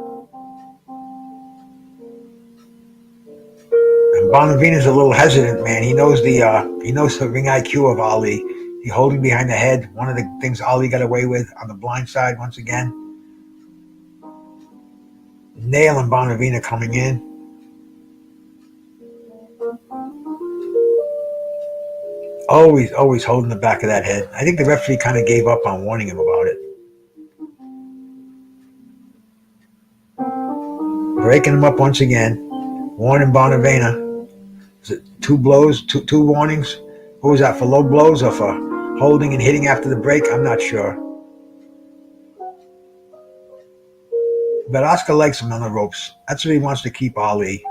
Bonavena's a little hesitant, man. He knows the ring IQ of Ali. He's holding behind the head. One of the things Ali got away with on the blind side once again. Nailing Bonavena coming in. Always holding the back of that head. I think the referee kind of gave up on warning him about it. Breaking him up once again. Warning Bonavena. Is it 2 blows, two warnings? What was that, for low blows or for holding and hitting after the break? I'm not sure. But Oscar likes him on the ropes. That's where he wants to keep Ali.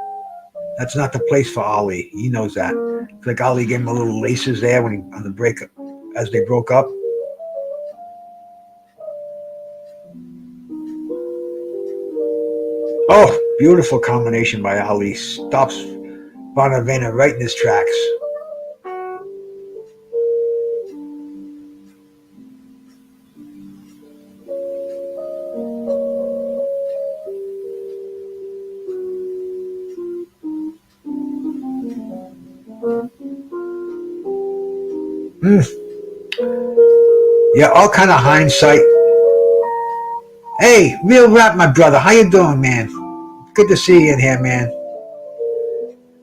That's not the place for Ali. He knows that. It's like Ali gave him a little laces there on the break, as they broke up. Oh, beautiful combination by Ali. Stops Bonavena right in his tracks. Yeah, all kind of hindsight. Hey, Real Rap, my brother. How you doing, man? Good to see you in here, man.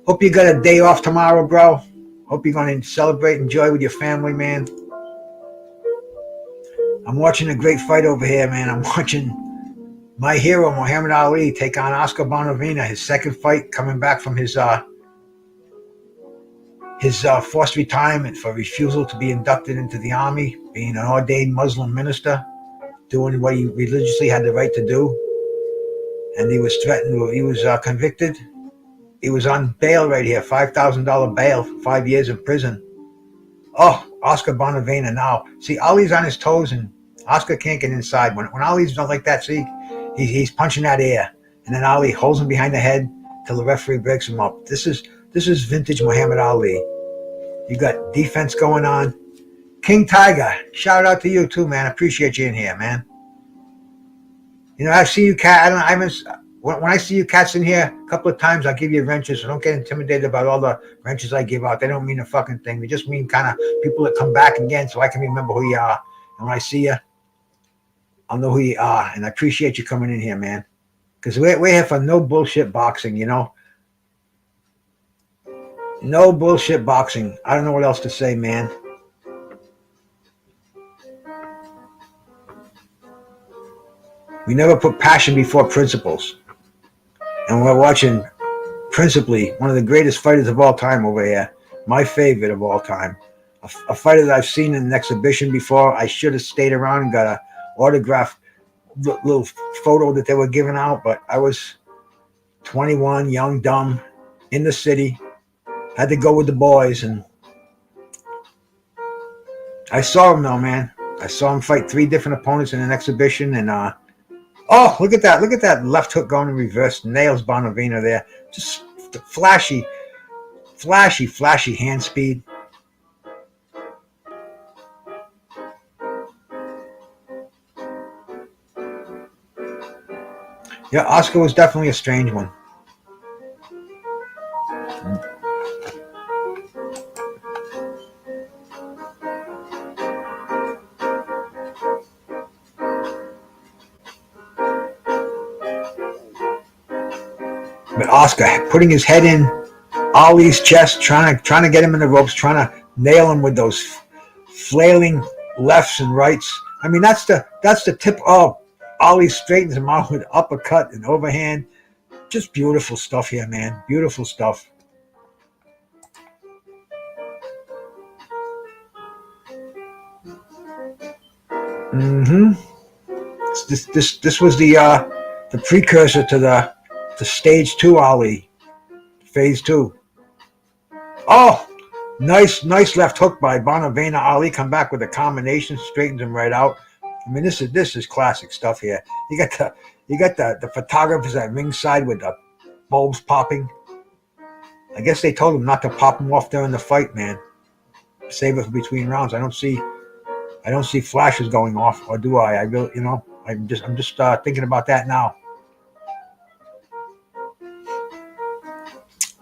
Hope you got a day off tomorrow, bro. Hope you're going to celebrate, enjoy with your family, man. I'm watching a great fight over here, man. I'm watching my hero, Muhammad Ali, take on Oscar Bonavena, his second fight, coming back from his forced retirement for refusal to be inducted into the army, being an ordained Muslim minister, doing what he religiously had the right to do. And he was threatened, he was convicted. He was on bail right here, $5,000 bail for 5 years in prison. Oh, Oscar Bonavena now. See, Ali's on his toes and Oscar can't get inside. When Ali's not like that, see, he's punching that air. and then Ali holds him behind the head till the referee breaks him up. This is vintage Muhammad Ali. You got defense going on. King Tiger, shout out to you too, man. I appreciate you in here, man. You know, I see you, cat. I haven't. When I see you cats in here a couple of times, I'll give you wrenches. So don't get intimidated about all the wrenches I give out. They don't mean a fucking thing. They just mean kind of people that come back again so I can remember who you are. And when I see you, I'll know who you are. And I appreciate you coming in here, man. Because we're here for no bullshit boxing, you know? No bullshit boxing. I don't know what else to say, man. We never put passion before principles. And we're watching principally one of the greatest fighters of all time over here. My favorite of all time. A fighter that I've seen in an exhibition before. I should have stayed around and got an autographed little photo that they were giving out. But I was 21, young, dumb, in the city. Had to go with the boys. And I saw him though, man. I saw him fight 3 different opponents in an exhibition. And oh, look at that. Look at that left hook going in reverse. Nails Bonavena there. Just flashy hand speed. Yeah, Oscar was definitely a strange one. But Oscar putting his head in Ali's chest, trying to get him in the ropes, trying to nail him with those flailing lefts and rights. I mean, that's the tip. Oh, Ali straightens him out with uppercut and overhand. Just beautiful stuff here, man. Beautiful stuff. This was the precursor to the stage 2 Ali, phase 2. Oh, nice left hook by Bonavena. Ali come back with a combination, straightens him right out. I mean, this is classic stuff here. You got the photographers at ringside with the bulbs popping. I guess they told him not to pop them off during the fight, man. Save it for between rounds. I don't see flashes going off, or do I? I really, you know, I'm just thinking about that now.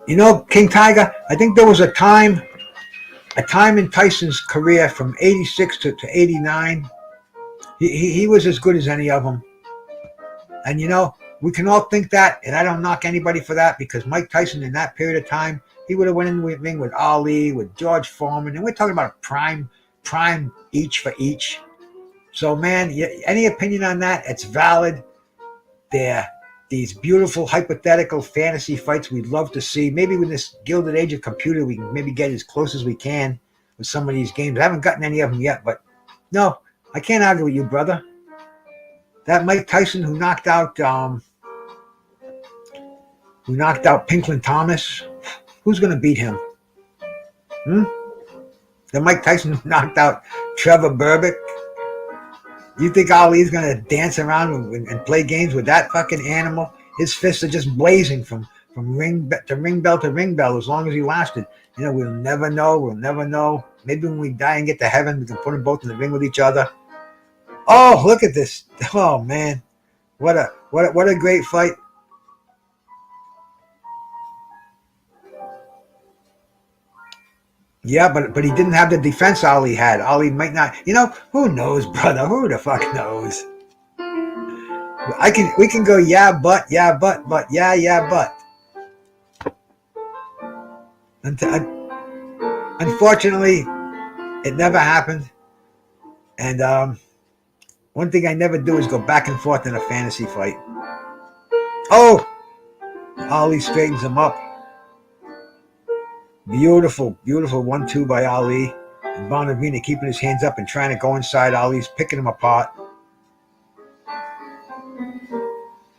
You know, King Tiger, I think there was a time in Tyson's career from 86 to 89. He was as good as any of them. And, you know, we can all think that, and I don't knock anybody for that, because Mike Tyson in that period of time, he would have went in the ring with Ali, with George Foreman, and we're talking about a prime each for each. So, man, any opinion on that, it's valid. They're these beautiful, hypothetical fantasy fights we'd love to see. Maybe with this gilded age of computer, we can maybe get as close as we can with some of these games. I haven't gotten any of them yet, but no, I can't argue with you, brother. That Mike Tyson who knocked out Pinklin Thomas, who's going to beat him? The Mike Tyson who knocked out Trevor Berbick. You think Ali's going to dance around and play games with that fucking animal? His fists are just blazing from ring to ring bell to ring bell as long as he lasted. You know, we'll never know. We'll never know. Maybe when we die and get to heaven, we can put them both in the ring with each other. Oh, look at this. Oh, man. What a great fight. Yeah, but he didn't have the defense Ali had. Ali might not. You know, who knows, brother? Who the fuck knows? We can go but. Unfortunately, it never happened. And one thing I never do is go back and forth in a fantasy fight. Oh, Ali straightens him up. Beautiful 1-2 by Ali. And Bonavena keeping his hands up and trying to go inside. Ali's picking him apart.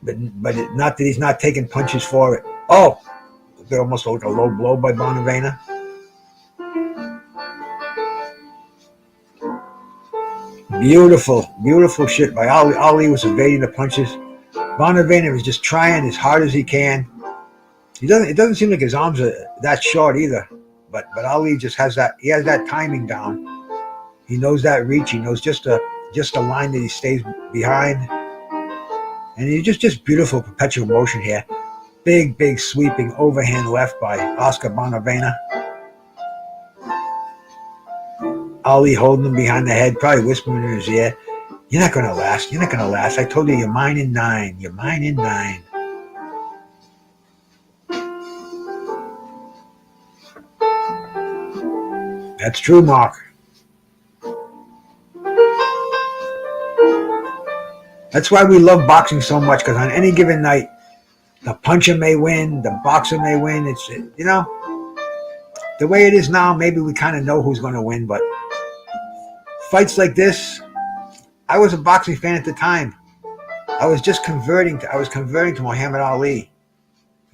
But not that he's not taking punches for it. Oh, they almost like a low blow by Bonavena. Beautiful shit by Ali. Ali was evading the punches. Bonavena is just trying as hard as he can. It doesn't seem like his arms are that short either. But Ali just has that. He has that timing down. He knows that reach. He knows just a line that he stays behind. And he's just beautiful perpetual motion here. Big sweeping overhand left by Oscar Bonavena. Ali holding him behind the head, probably whispering in his ear, "You're not gonna last. You're not gonna last. I told you you're mine in 9. You're mine in 9." That's true, Mark. That's why we love boxing so much, because on any given night, the puncher may win, the boxer may win. It's, the way it is now, maybe we kind of know who's going to win, but fights like this, I was a boxing fan at the time. I was converting to Muhammad Ali.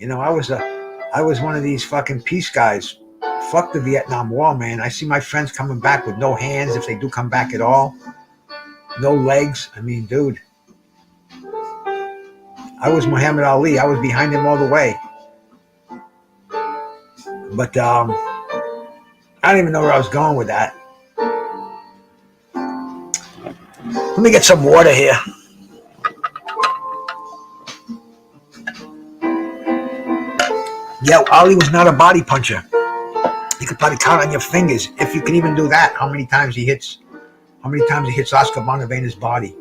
I was one of these fucking peace guys. Fuck the Vietnam War, man. I see my friends coming back with no hands, if they do come back at all. No legs. I mean, dude. I was Muhammad Ali. I was behind him all the way. But I don't even know where I was going with that. Let me get some water here. Yeah, Ali was not a body puncher. You could probably count on your fingers, if you can even do that, how many times he hits Oscar Bonavena's body.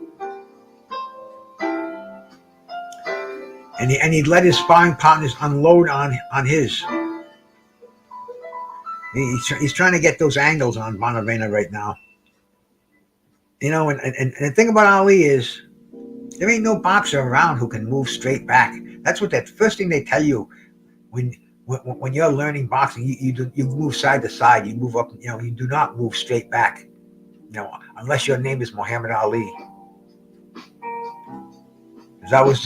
And he'd let his sparring partners unload on his. He's trying to get those angles on Bonavena right now. And the thing about Ali is, there ain't no boxer around who can move straight back. That's what that first thing they tell you when you're learning boxing. You move side to side. You move up. You do not move straight back. Unless your name is Muhammad Ali. That was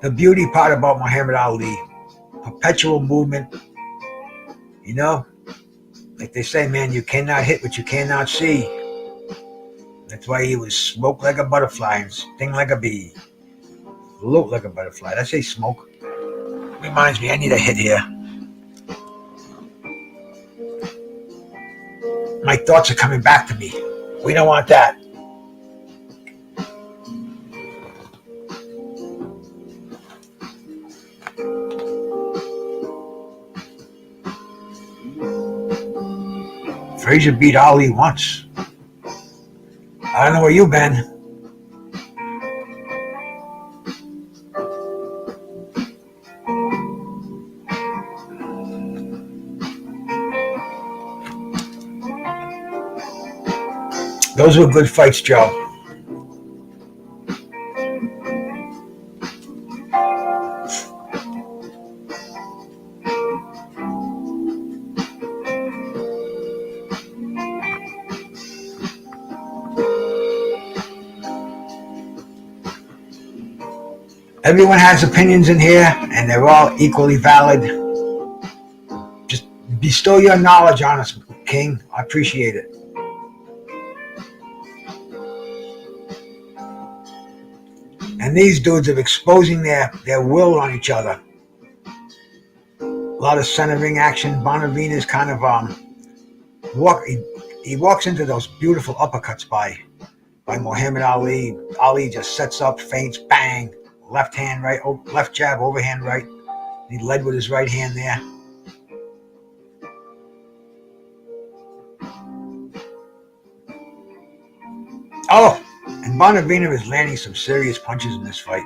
the beauty part about Muhammad Ali. Perpetual movement. Like they say, man, you cannot hit what you cannot see. That's why he was smoke like a butterfly and sting like a bee. Float like a butterfly. Did I say smoke? Reminds me, I need a hit here. My thoughts are coming back to me. We don't want that. Frazier beat Ali once. I don't know where you've been. Those were good fights, Joe. Everyone has opinions in here, and they're all equally valid. Just bestow your knowledge on us, King. I appreciate it. And these dudes are exposing their will on each other. A lot of centering action. Bonavena's kind of he walks into those beautiful uppercuts by Muhammad Ali. Ali just sets up, feints, bang, left hand right, left jab, overhand right. He led with his right hand there. Oh, and Bonavena is landing some serious punches in this fight.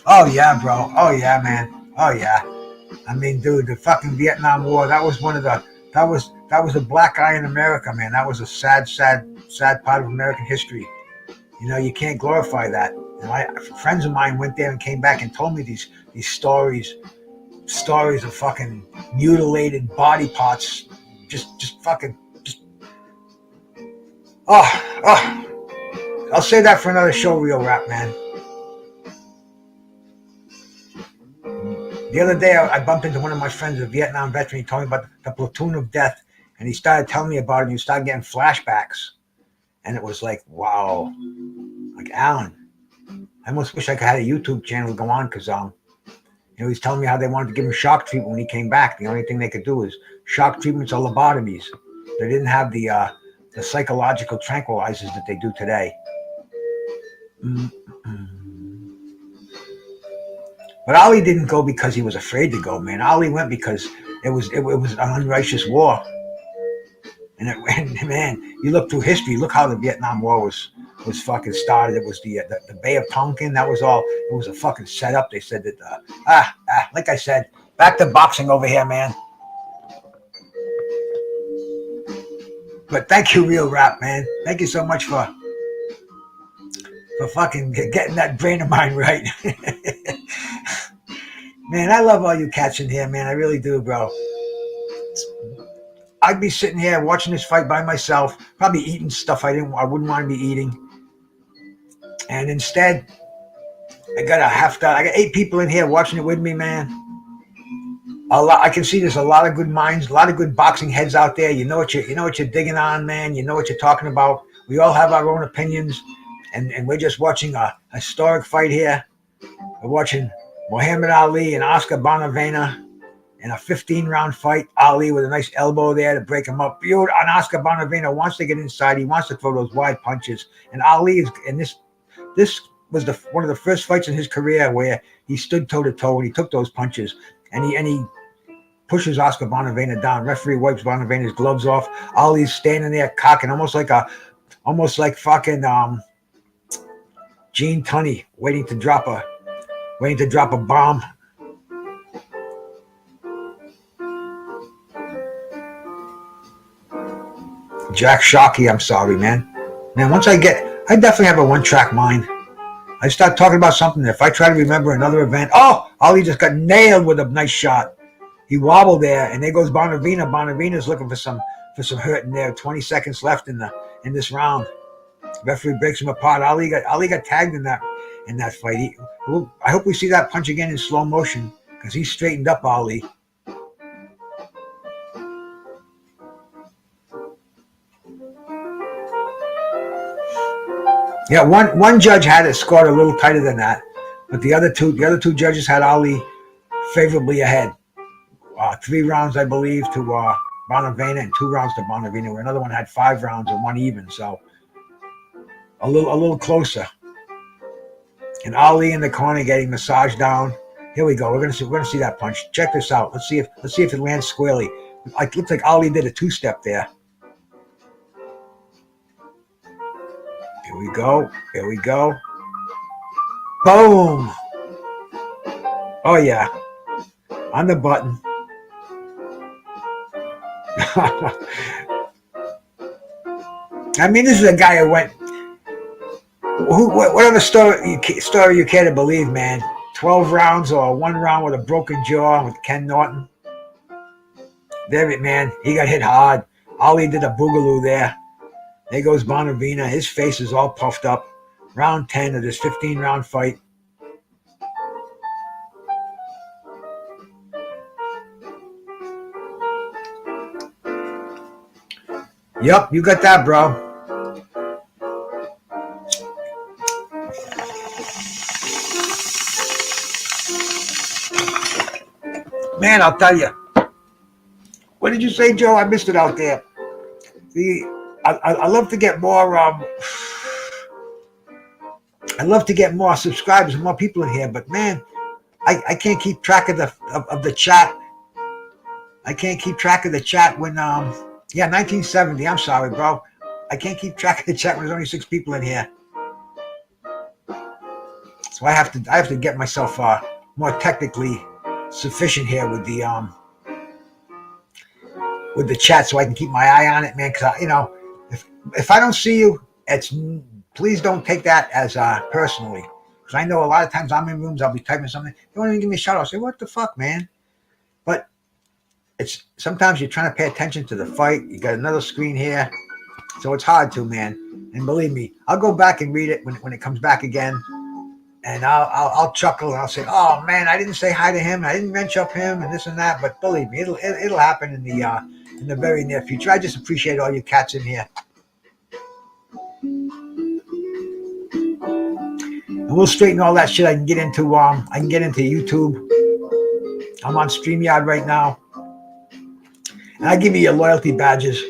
Oh yeah, bro. Oh yeah, man. Oh yeah. I mean, dude, the fucking Vietnam War, that was a black eye in America, man. That was a sad part of American history. You can't glorify that. Friends of mine went there and came back and told me these stories of fucking mutilated body parts, just fucking. I'll say that for another show, Real Rap, man. The other day, I bumped into one of my friends, a Vietnam veteran. He told me about the platoon of death, and he started telling me about it. And you started getting flashbacks, and it was like, wow, like Alan. I almost wish I could have a YouTube channel to go on because he's telling me how they wanted to give him shock treatment when he came back. The only thing they could do is shock treatments or lobotomies. They didn't have the psychological tranquilizers that they do today. But Ali didn't go because he was afraid to go, man. Ali went because it was an unrighteous war. And man, you look through history, look how the Vietnam War was fucking started. It was the Bay of Tonkin. That was all. It was a fucking setup. They said that, like I said, back to boxing over here, man. But thank you, Real Rap, man. Thank you so much for fucking getting that brain of mine right. Man, I love all you cats in here, man. I really do, bro. I'd be sitting here watching this fight by myself, probably eating stuff I wouldn't want to be eating. And instead, I got 8 people in here watching it with me, man. I can see there's a lot of good minds, a lot of good boxing heads out there. You know what you're digging on, man. You know what you're talking about. We all have our own opinions, and we're just watching a historic fight here. We're watching Muhammad Ali and Oscar Bonavena in a 15-round fight. Ali with a nice elbow there to break him up. And Oscar Bonavena wants to get inside. He wants to throw those wide punches. And Ali is, and this was one of the first fights in his career where he stood toe to toe and he took those punches. And he pushes Oscar Bonavena down. Referee wipes Bonavena's gloves off. Ali's standing there cocking, almost like fucking Gene Tunney waiting to drop a bomb. Jack Shockey, I'm sorry, man. Man, I definitely have a one-track mind. I start talking about something, if I try to remember another event, Ali just got nailed with a nice shot. He wobbled there, and there goes Bonavena. Bonavena's looking for some hurt in there. 20 seconds left in this round. Referee breaks him apart. Ali got tagged in that fight. I hope we see that punch again in slow motion because he straightened up Ali. Yeah, one judge had it scored a little tighter than that, but the other two judges had Ali favorably ahead. 3 rounds, I believe, to Bonavena and 2 rounds to Bonavena. Where another one had 5 rounds and 1 even, so a little closer. And Ali in the corner getting massaged down. Here we go. We're gonna see that punch. Check this out. Let's see if it lands squarely. It looks like Ali did a 2-step there. Here we go. Boom. Oh yeah. On the button. I mean, this is a guy who went. Whatever story you care to believe, man. 12 rounds or 1 round with a broken jaw with Ken Norton. There, man. He got hit hard. Ali did a boogaloo there. There goes Bonavena. His face is all puffed up. Round 10 of this 15-round fight. Yep, you got that, bro. Man, I'll tell you. What did you say, Joe? I missed it out there. I love to get more. I love to get more subscribers and more people in here, but man, I can't keep track of the chat. I can't keep track of the chat when 1970. I'm sorry, bro. I can't keep track of the chat when there's only 6 people in here. So I have to get myself more technically sufficient here with the chat, so I can keep my eye on it, man. Because if I don't see you, please don't take that as personally. Because I know a lot of times I'm in rooms, I'll be typing something. They won't even give me a shout out. I'll say, what the fuck, man? But it's sometimes you're trying to pay attention to the fight. You got another screen here, so it's hard to, man. And believe me, I'll go back and read it when it comes back again. and I'll chuckle and I'll say, "Oh man, I didn't say hi to him. I didn't wrench up him and this and that." But believe me, it'll happen in the very near future. I just appreciate all you cats in here, and we'll straighten all that shit. I can get into YouTube. I'm on StreamYard right now, and I give you your loyalty badges,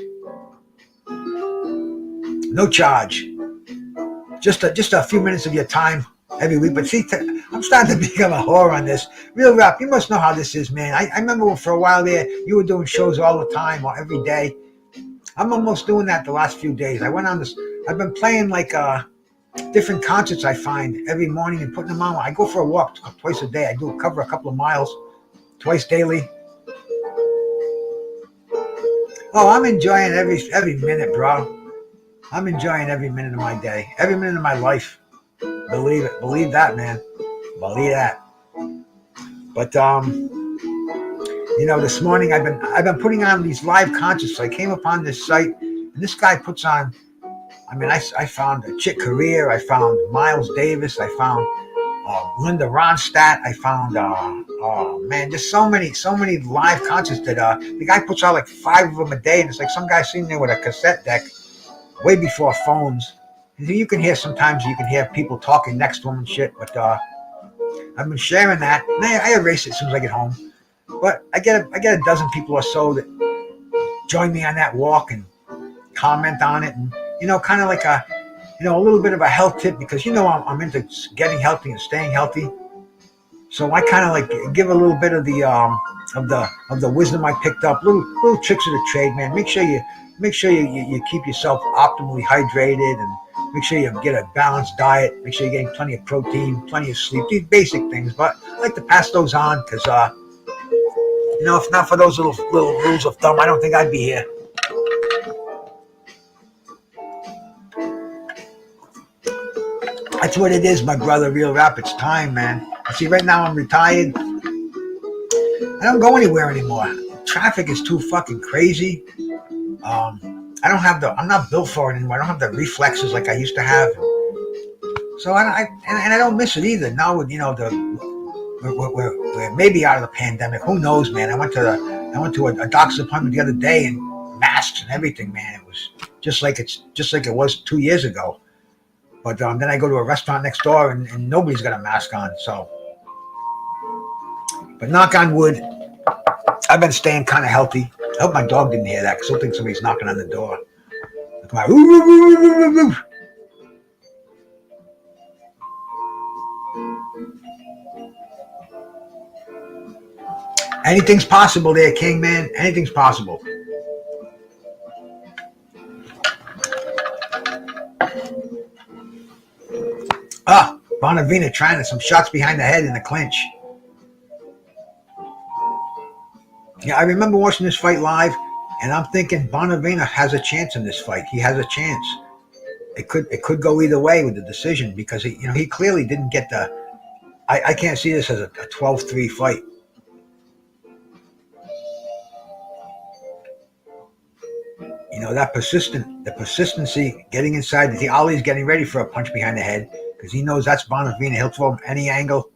no charge. Just a few minutes of your time every week. But see, I'm starting to become a whore on this. Real rap, you must know how this is, man. I remember for a while there, you were doing shows all the time or every day. I'm almost doing that the last few days. I went on this. I've been playing like different concerts I find every morning and putting them on. I go for a walk twice a day. I do cover a couple of miles twice daily. Oh, I'm enjoying every minute, bro. I'm enjoying every minute of my day, every minute of my life. Believe it. Believe that, man. Believe that. But this morning I've been putting on these live concerts. So I came upon this site, and this guy puts on. I mean, I found Chick Corea. I found Miles Davis. I found Linda Ronstadt. I found just so many live concerts that the guy puts out like 5 of them a day, and it's like some guy sitting there with a cassette deck way before phones. You can hear sometimes people talking next to him and shit, but I've been sharing that. And I erase it as soon as I get home. But I get a dozen people or so that join me on that walk and comment on it, and kind of like a little bit of a health tip, because I'm into getting healthy and staying healthy. So I kind of like give a little bit of the wisdom I picked up, little tricks of the trade, man. Make sure you keep yourself optimally hydrated, and make sure you get a balanced diet. Make sure you're getting plenty of protein, plenty of sleep, these basic things. But I like to pass those on because, if not for those little rules of thumb, I don't think I'd be here. That's what it is, my brother. Real rap. It's time, man. See, right now I'm retired. I don't go anywhere anymore. Traffic is too fucking crazy. I'm not built for it anymore. I don't have the reflexes like I used to have. So I don't miss it either. Now with we're maybe out of the pandemic. Who knows, man? I went to a doctor's appointment the other day, and masks and everything, man. It was just like it was 2 years ago. But then I go to a restaurant next door, and nobody's got a mask on. So, but knock on wood, I've been staying kind of healthy. I hope my dog didn't hear that, because he'll think somebody's knocking on the door. Come on. Woo, woo, woo, woo, woo. Anything's possible there, King, man. Anything's possible. Bonavena trying some shots behind the head in the clinch. Yeah, I remember watching this fight live, and I'm thinking Bonavena has a chance in this fight. He has a chance. It could go either way with the decision, because he clearly didn't get the. I can't see this as a 12-3 fight. That persistency, getting inside. Ali's getting ready for a punch behind the head, because he knows that's Bonavena. He'll throw him any angle.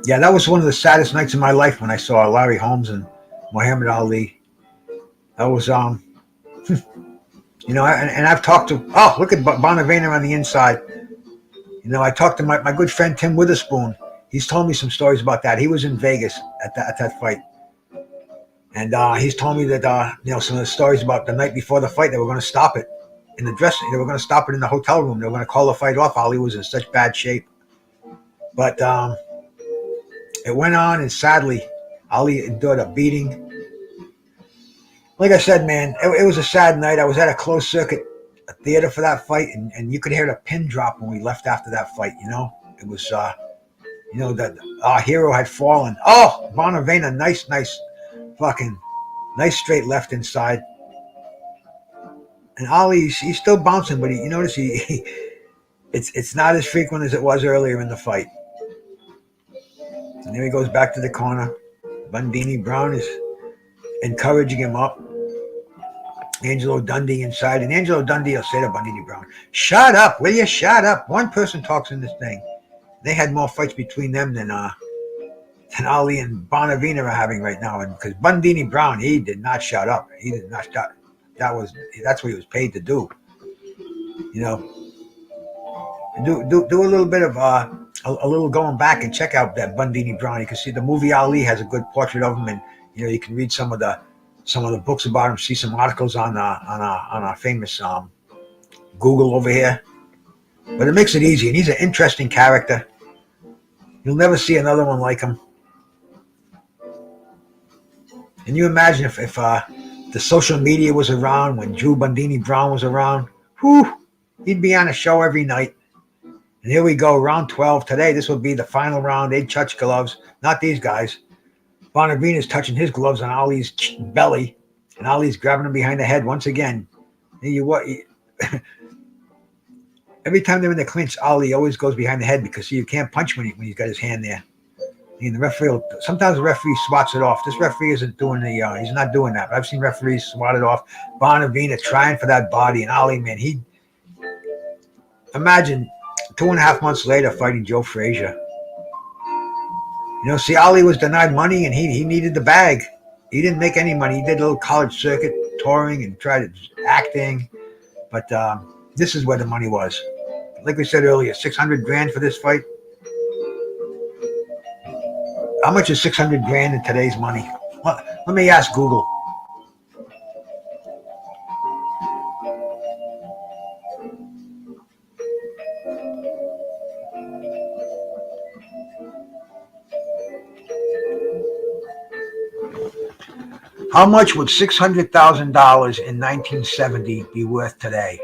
Yeah, that was one of the saddest nights of my life when I saw Larry Holmes and Muhammad Ali. That was and I've talked to. Oh, look at Bonavena on the inside. I talked to my good friend Tim Witherspoon. He's told me some stories about that. He was in Vegas at that fight. And he's told me that, some of the stories about the night before the fight, they were going to stop it in the dressing. They were going to stop it in the hotel room. They were going to call the fight off. Ali was in such bad shape. But it went on, and sadly, Ali endured a beating. Like I said, man, it was a sad night. I was at a closed circuit theater for that fight, and you could hear the pin drop when we left after that fight, It was, that our hero had fallen. Oh, Bonavena, nice. Fucking nice straight left inside. And Ali, he's still bouncing, but you notice it's not as frequent as it was earlier in the fight. And there he goes back to the corner. Bundini Brown is encouraging him up. Angelo Dundee inside, and Angelo Dundee will say to Bandini Brown, "Shut up, will you? Shut up." One person talks in this thing. They had more fights between them than Ali and Bonavena are having right now, and because Bandini Brown, he did not shut up. He did not shut. That's what he was paid to do. You know, do a little bit of a little going back and check out that Bandini Brown. You can see the movie Ali has a good portrait of him, and you can read some of the books about him. See some articles on our famous Google over here. But it makes it easy, and he's an interesting character. You'll never see another one like him. And you imagine if the social media was around when Drew Bandini Brown was around, he'd be on a show every night. And here we go, round 12 today. This will be the final round. They'd touch gloves, not these guys. Bonavena's touching his gloves on Ali's belly, and Ali's grabbing him behind the head once again. Every time they're in the clinch, Ali always goes behind the head because you can't punch when he's got his hand there. And the referee, sometimes the referee swats it off. This referee isn't doing he's not doing that. But I've seen referees swat it off. Bonavena trying for that body, and Ali, man, imagine 2.5 months later fighting Joe Frazier. See, Ali was denied money, and he needed the bag. He didn't make any money. He did a little college circuit touring and tried acting, but this is where the money was. Like we said earlier, $600,000 for this fight. How much is $600,000 in today's money? Let me ask Google. How much would $600,000 in 1970 be worth today?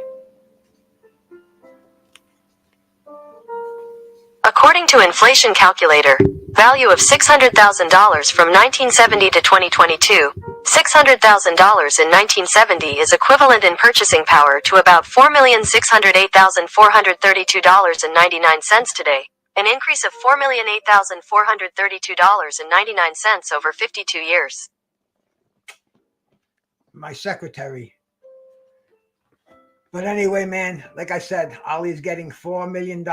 According to Inflation Calculator, value of $600,000 from 1970 to 2022, $600,000 in 1970 is equivalent in purchasing power to about $4,608,432.99 today, an increase of $4,008,432.99 over 52 years. My secretary. But anyway, man, like I said, Ali's getting $4 million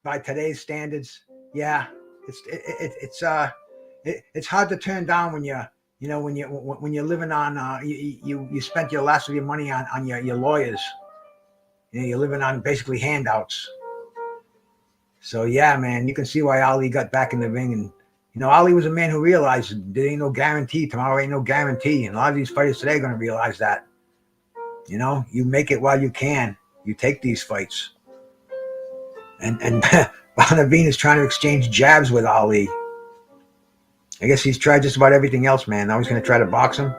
by today's standards. Yeah, it's hard to turn down when you're living on you spent your last of your money on your lawyers. You're living on basically handouts. So yeah, man, you can see why Ali got back in the ring. And Ali was a man who realized there ain't no guarantee. Tomorrow ain't no guarantee. And a lot of these fighters today are going to realize that. You make it while you can. You take these fights. And Bonavena is trying to exchange jabs with Ali. I guess he's tried just about everything else, man. Now he's going to try to box him.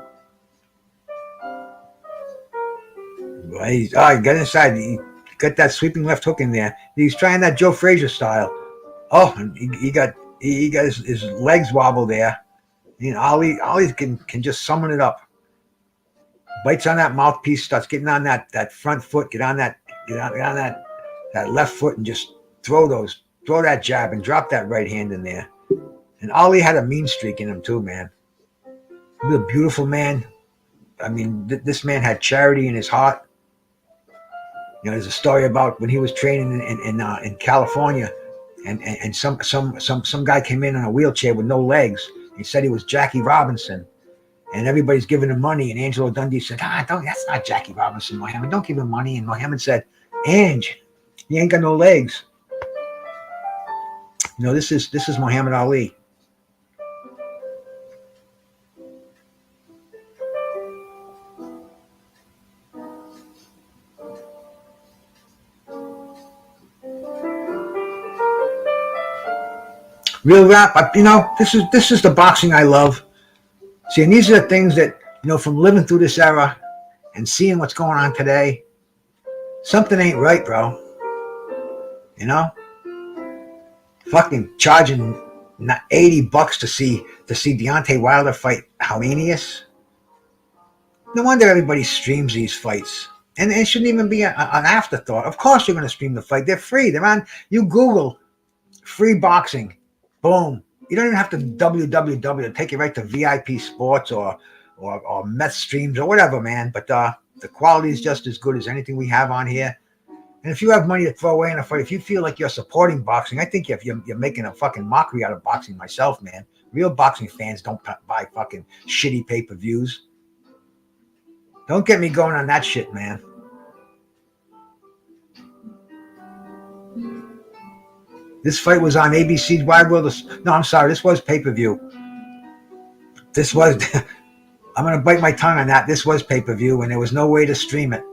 He got inside. He got that sweeping left hook in there. He's trying that Joe Frazier style. Oh, and he got his legs wobble there. Ali can just summon it up. Bites on that mouthpiece, starts getting on that front foot, get on that left foot, and just throw that jab and drop that right hand in there. And Ali had a mean streak in him too, man. He was a beautiful man. I mean, this man had charity in his heart. There's a story about when he was training in California, and some guy came in on a wheelchair with no legs. He said he was Jackie Robinson, and everybody's giving him money. And Angelo Dundee said, that's not Jackie Robinson, Mohammed. Don't give him money. And Mohammed said, Ange, he ain't got no legs. This is Muhammad Ali. Real rap, this is the boxing I love. See, and these are the things that, from living through this era and seeing what's going on today, something ain't right, bro. Fucking charging $80 to see Deontay Wilder fight Helenius. No wonder everybody streams these fights. And it shouldn't even be an afterthought. Of course you're going to stream the fight. They're free. They're on. You Google free boxing. Boom. You don't even have to www. Take you right to VIP Sports or or meth streams or whatever, man. But the quality is just as good as anything we have on here. And if you have money to throw away in a fight, if you feel like you're supporting boxing, I think if you're making a fucking mockery out of boxing myself, man. Real boxing fans don't buy fucking shitty pay-per-views. Don't get me going on that shit, man. This fight was on ABC's Wide World of... No, I'm sorry. This was pay-per-view. This was... I'm going to bite my tongue on that. This was pay-per-view, and there was no way to stream it.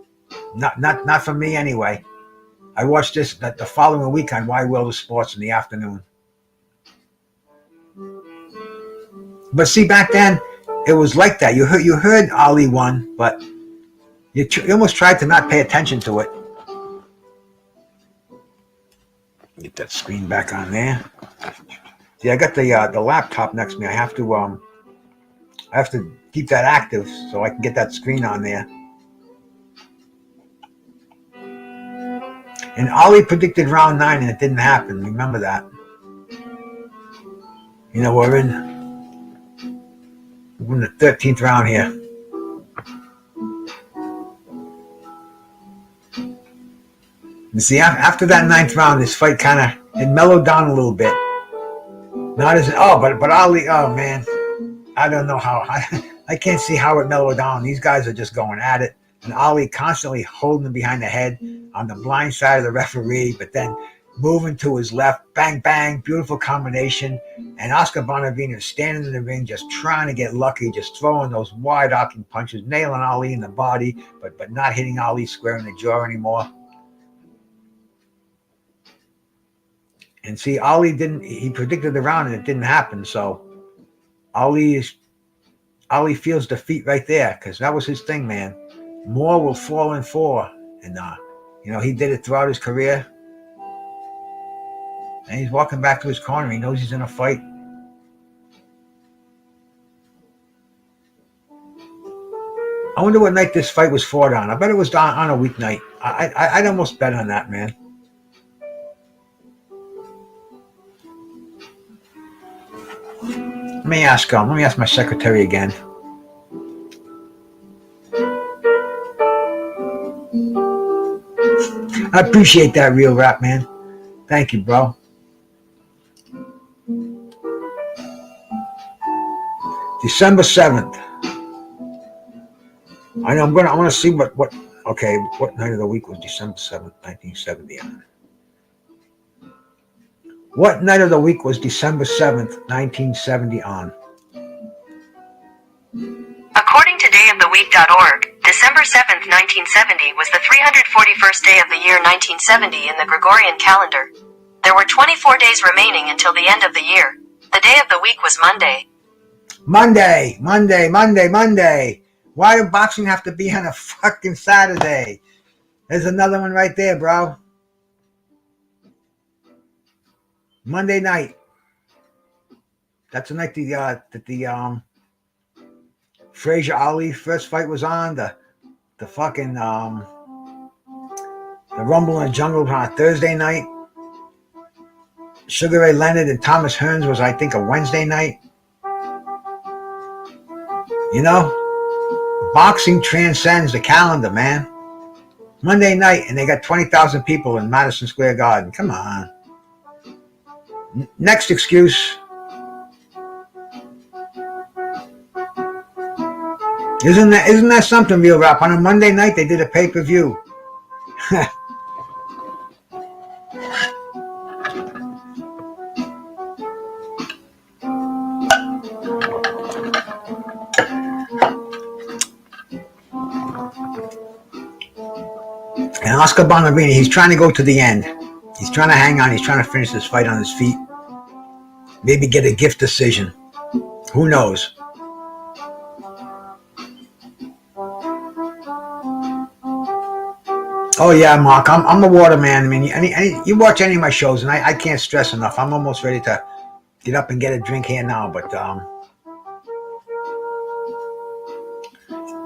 Not for me, anyway. I watched this the following week on Wide World of Sports in the afternoon. But see, back then, it was like that. You heard Ali won, but you almost tried to not pay attention to it. Get that screen back on there. See, I got the laptop next to me. I have to keep that active so I can get that screen on there. And Ali predicted round 9, and it didn't happen. Remember that. You know, we're in the 13th round here. You see, after that 9th round, this fight it mellowed down a little bit. Not as but Ali, oh man, I don't know how. I can't see how it mellowed down. These guys are just going at it, and Ali constantly holding him behind the head on the blind side of the referee, but then moving to his left, bang, bang, beautiful combination. And Oscar Bonavena standing in the ring, just trying to get lucky, just throwing those wide-arcing punches, nailing Ali in the body, but not hitting Ali square in the jaw anymore. And see, he predicted the round and it didn't happen. So Ali feels defeat right there, because that was his thing, man. More will fall in 4. And, he did it throughout his career. And he's walking back to his corner. He knows he's in a fight. I wonder what night this fight was fought on. I bet it was on a weeknight. I'd almost bet on that, man. Let me ask my secretary again. I appreciate that, Real Rap, man. Thank you, bro. December 7th. I know I want to see what night of the week was December 7th, 1970 on? What night of the week was December 7th, 1970 on? According to dayoftheweek.org, December 7th, 1970 was the 341st day of the year 1970 in the Gregorian calendar. There were 24 days remaining until the end of the year. The day of the week was Monday. Monday. Why do boxing have to be on a fucking Saturday? There's another one right there, bro. Monday night. That's the night that the Frazier Ali first fight was on. The fucking the Rumble in the Jungle was on a Thursday night. Sugar Ray Leonard and Thomas Hearns was, I think, a Wednesday night. Boxing transcends the calendar, man. Monday night, and they got 20,000 people in Madison Square Garden. Come on. Next excuse. Isn't that something, Real Rap? On a Monday night, they did a pay-per-view. And Oscar Bonavena, he's trying to go to the end. He's trying to hang on. He's trying to finish this fight on his feet. Maybe get a gift decision. Who knows? Oh yeah, Mark. I'm a water man. I mean, you watch any of my shows, and I can't stress enough. I'm almost ready to get up and get a drink here now, but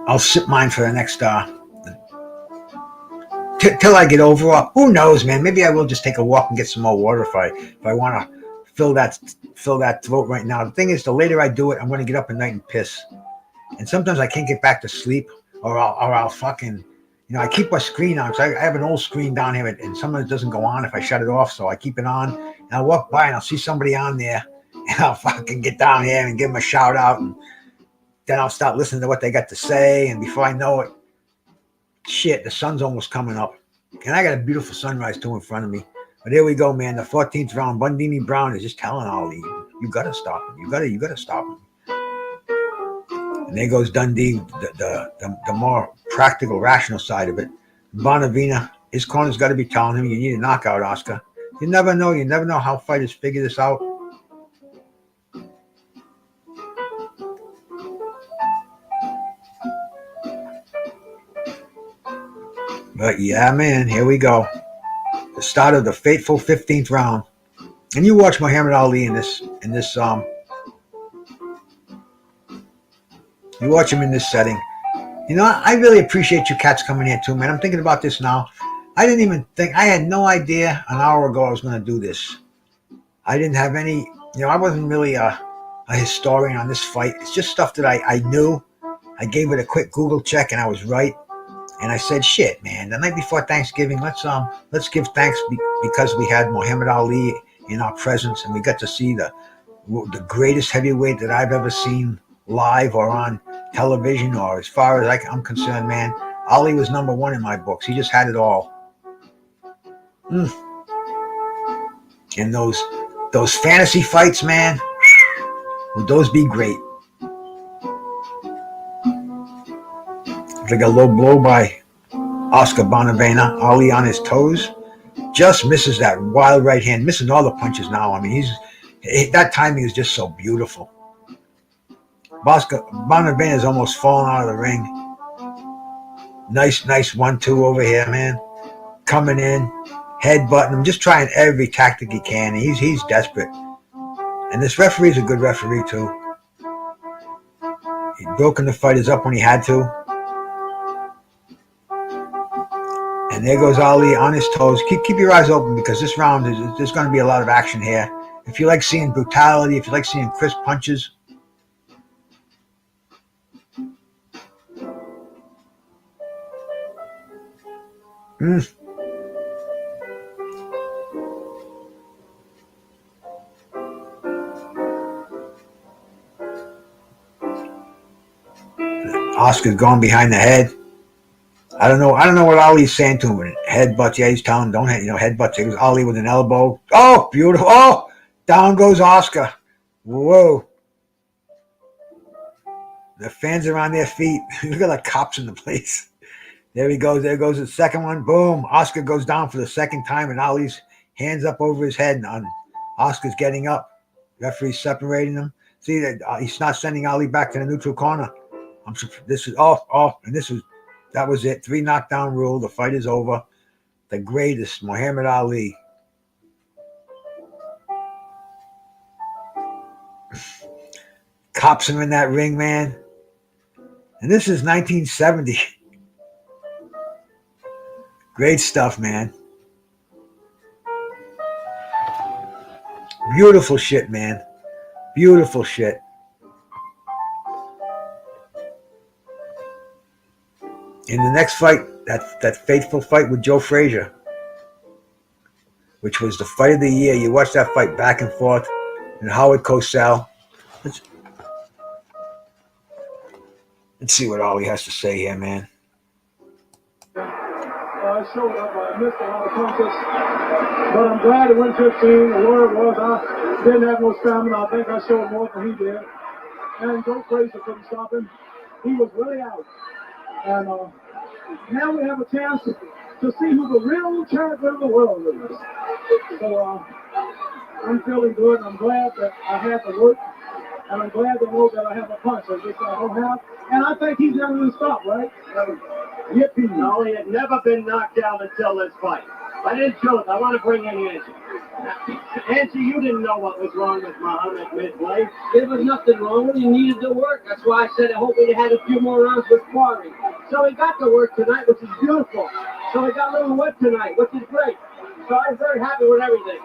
I'll sip mine for the next till I get over. Who knows, man? Maybe I will just take a walk and get some more water if I want to fill that throat right now. The thing is, the later I do it, I'm going to get up at night and piss. And sometimes I can't get back to sleep, or I'll fucking, I keep my screen on. So I have an old screen down here, and sometimes it doesn't go on if I shut it off. So I keep it on, and I'll walk by and I'll see somebody on there, and I'll fucking get down here and give them a shout out, and then I'll start listening to what they got to say, and before I know it, shit, the sun's almost coming up, and I got a beautiful sunrise too in front of me. But here we go, man. The 14th round, Bundini Brown is just telling Ali, you gotta stop him. You gotta stop him. And there goes Dundee, the more practical, rational side of it. Bonavena, his corner's got to be telling him, you need a knockout, Oscar. You never know. You never know how fighters figure this out. But yeah, man, here we go. The start of the fateful 15th round. And you watch Muhammad Ali in this you watch him in this setting. I really appreciate you cats coming here too, man. I'm thinking about this now. I had no idea an hour ago I was going to do this. I didn't have any, I wasn't really a historian on this fight. It's just stuff that I knew. I gave it a quick Google check and I was right. And I said, shit, man, the night before Thanksgiving, let's give thanks because we had Muhammad Ali in our presence, and we got to see the greatest heavyweight that I've ever seen live or on television, or as far as I'm concerned, man. Ali was number one in my books. He just had it all. And those fantasy fights, man, would those be great? Like a low blow by Oscar Bonavena. Ali on his toes. Just misses that wild right hand. Missing all the punches now. I mean, that timing is just so beautiful. Oscar Bonavena is almost falling out of the ring. Nice 1-2 over here, man. Coming in, headbutting him, just trying every tactic he can. He's desperate. And this referee's a good referee, too. He'd broken the fighters up when he had to. And there goes Ali on his toes. Keep your eyes open because this round there's going to be a lot of action here. If you like seeing brutality, if you like seeing crisp punches, Oscar's going behind the head. I don't know what Ali's saying to him. Headbutts, yeah, he's telling him, don't headbutts. It was Ali with an elbow. Oh, beautiful. Oh, down goes Oscar. Whoa. The fans are on their feet. Look at the cops in the place. There he goes. There goes the second one. Boom. Oscar goes down for the second time, and Ali's hands up over his head. And Oscar's getting up. Referee's separating them. See, that he's not sending Ali back to the neutral corner. That was it. 3 knockdown rule. The fight is over. The greatest, Muhammad Ali. Cops are in that ring, man. And this is 1970. Great stuff, man. Beautiful shit, man. Beautiful shit. In the next fight, that fateful fight with Joe Frazier, which was the fight of the year. You watch that fight back and forth, and Howard Cosell. Let's see what Ali has to say here, man. I showed up. I missed a lot of punches, but I'm glad it went 15. The word was I didn't have no stamina. I think I showed more than he did. And Joe Frazier couldn't stop him. He was really out. And now we have a chance to see who the real champion of the world is. So I'm feeling good. I'm glad that I had the work. And I'm glad to know that I have a punch. I don't have. And I think he's never going to stop, right? Yippee. No, he had never been knocked down until this fight. But in truth, I want to bring in Angie. Angie, you didn't know what was wrong with Muhammad midway. There was nothing wrong with him. He needed to work. That's why I said I hope he had a few more rounds with sparring. So he got to work tonight, which is beautiful. So he got a little work tonight, which is great. So I'm very happy with everything.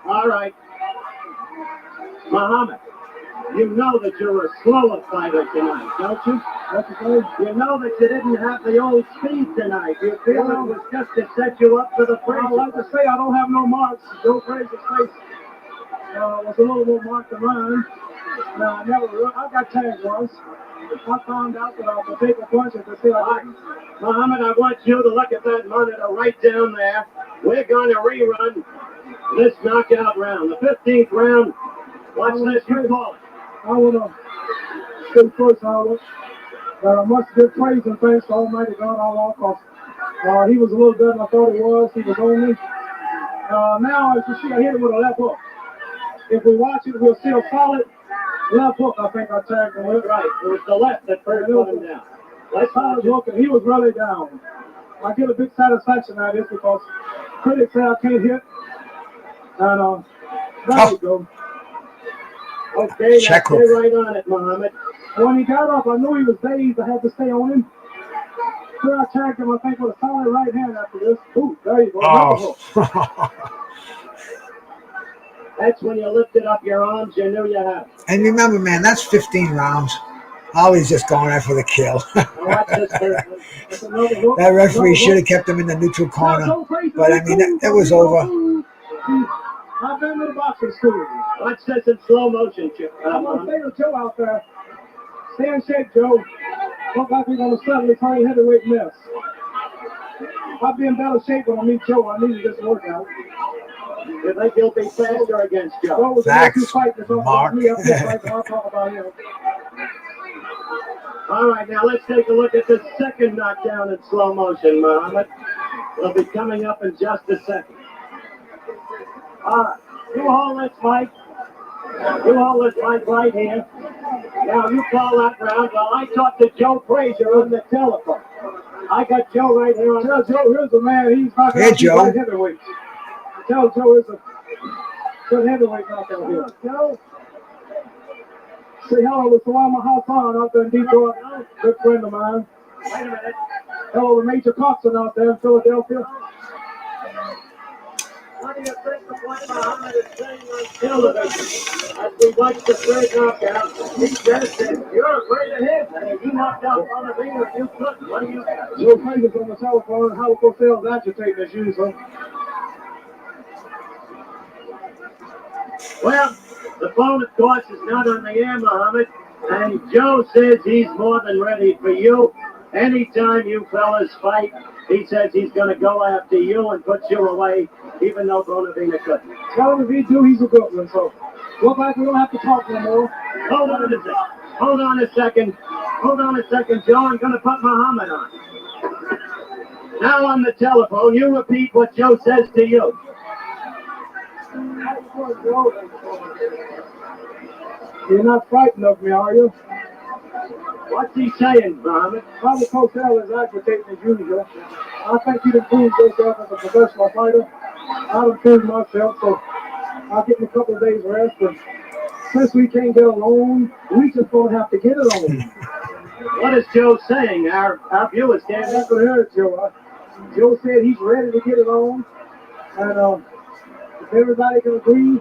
All right. Muhammad, You know that you're a slower fighter tonight, don't you? That's the thing. You know that you didn't have the old speed tonight. You feel it was just to set you up for the I Frazier. like to say I don't have no marks. Joe Frazier's face was a little more marked than mine. I got tagged once. I found out that I was taking a punch and to say I didn't. Muhammad, I want you to look at that monitor right down there. We're going to rerun this knockout round. The 15th round. Watch this, you call it. I want to say first, Howard, that I must give praise and thanks to Almighty God Allah, because he was a little better than I thought he was. He was on me. Now, as you see, I hit him with a left hook. If we watch it, we'll see a solid left hook. I think I tagged him with. Right, it was the left that first put him down. Let's solid hook, and he was really down. I get a big satisfaction out of this because critics say I can't hit. And there we go. Okay, Check now stay right on it, Muhammad. When he got up, I knew he was dazed. I had to stay on him. So I tagged him, I think, with a solid right hand after this. Ooh, there you go. Oh. That's when you lifted up your arms, you knew you had it. And remember, man, that's 15 rounds. Ollie's just going there for the kill. Now watch this first one. That's another hook. That referee should have kept him in the neutral corner. But, I mean, it was over. I've been to the boxing school. Watch this in slow motion, Chip. I'm going to say to Joe out there, stay in shape, Joe. Look like we're going to suddenly turn heavyweight mess. I'll be in better shape when I meet Joe. I needed this workout. You think he'll be faster against Joe? Joe was Facts, Mark. I'll talk about him. All right, now let's take a look at the second knockdown in slow motion, Muhammad. We'll be coming up in just a second. All right, you hold this mic. You hold this mic right here. Now you call that round while I talk to Joe Frazier on the telephone. I got Joe right here on Tell Joe, here's the man. He's knocking Hey, out these Joe. light heavyweights. Tell Joe is a good heavyweight knockout here. Joe. Say hello to Salama Hassan out there in Detroit. Good friend of mine. Wait a minute. Hello to Major Coxon out there in Philadelphia. What do you think of what Muhammad is saying on television? As we watch the third knockout, he says that you're afraid of him. And if you knocked out Bonavena, you couldn't. What do you think? Joe Frazier's on the telephone and Halico Sales agitating as usual. Well, the phone, of course, is not on the air, Muhammad. And Joe says he's more than ready for you. Anytime you fellas fight, he says he's going to go after you and put you away, even though Bonavena couldn't. Tell him if he do, he's a good one. So look like we don't have to talk no more. Hold on a second. Hold on a second. Hold on a second, Joe. I'm going to put Muhammad on. Now on the telephone, you repeat what Joe says to you. You're not frightened of me, are you? What's he saying, Muhammad? Halico Sales is agitating as usual. I think you'd improve yourself as a professional fighter. I'd improve myself, so I'll get me a couple of days rest. And since we can't get along, we just don't have to get it on. What is Joe saying? Our viewers I'm can't not going to hear it, Joe. Joe said he's ready to get it on. And if everybody can agree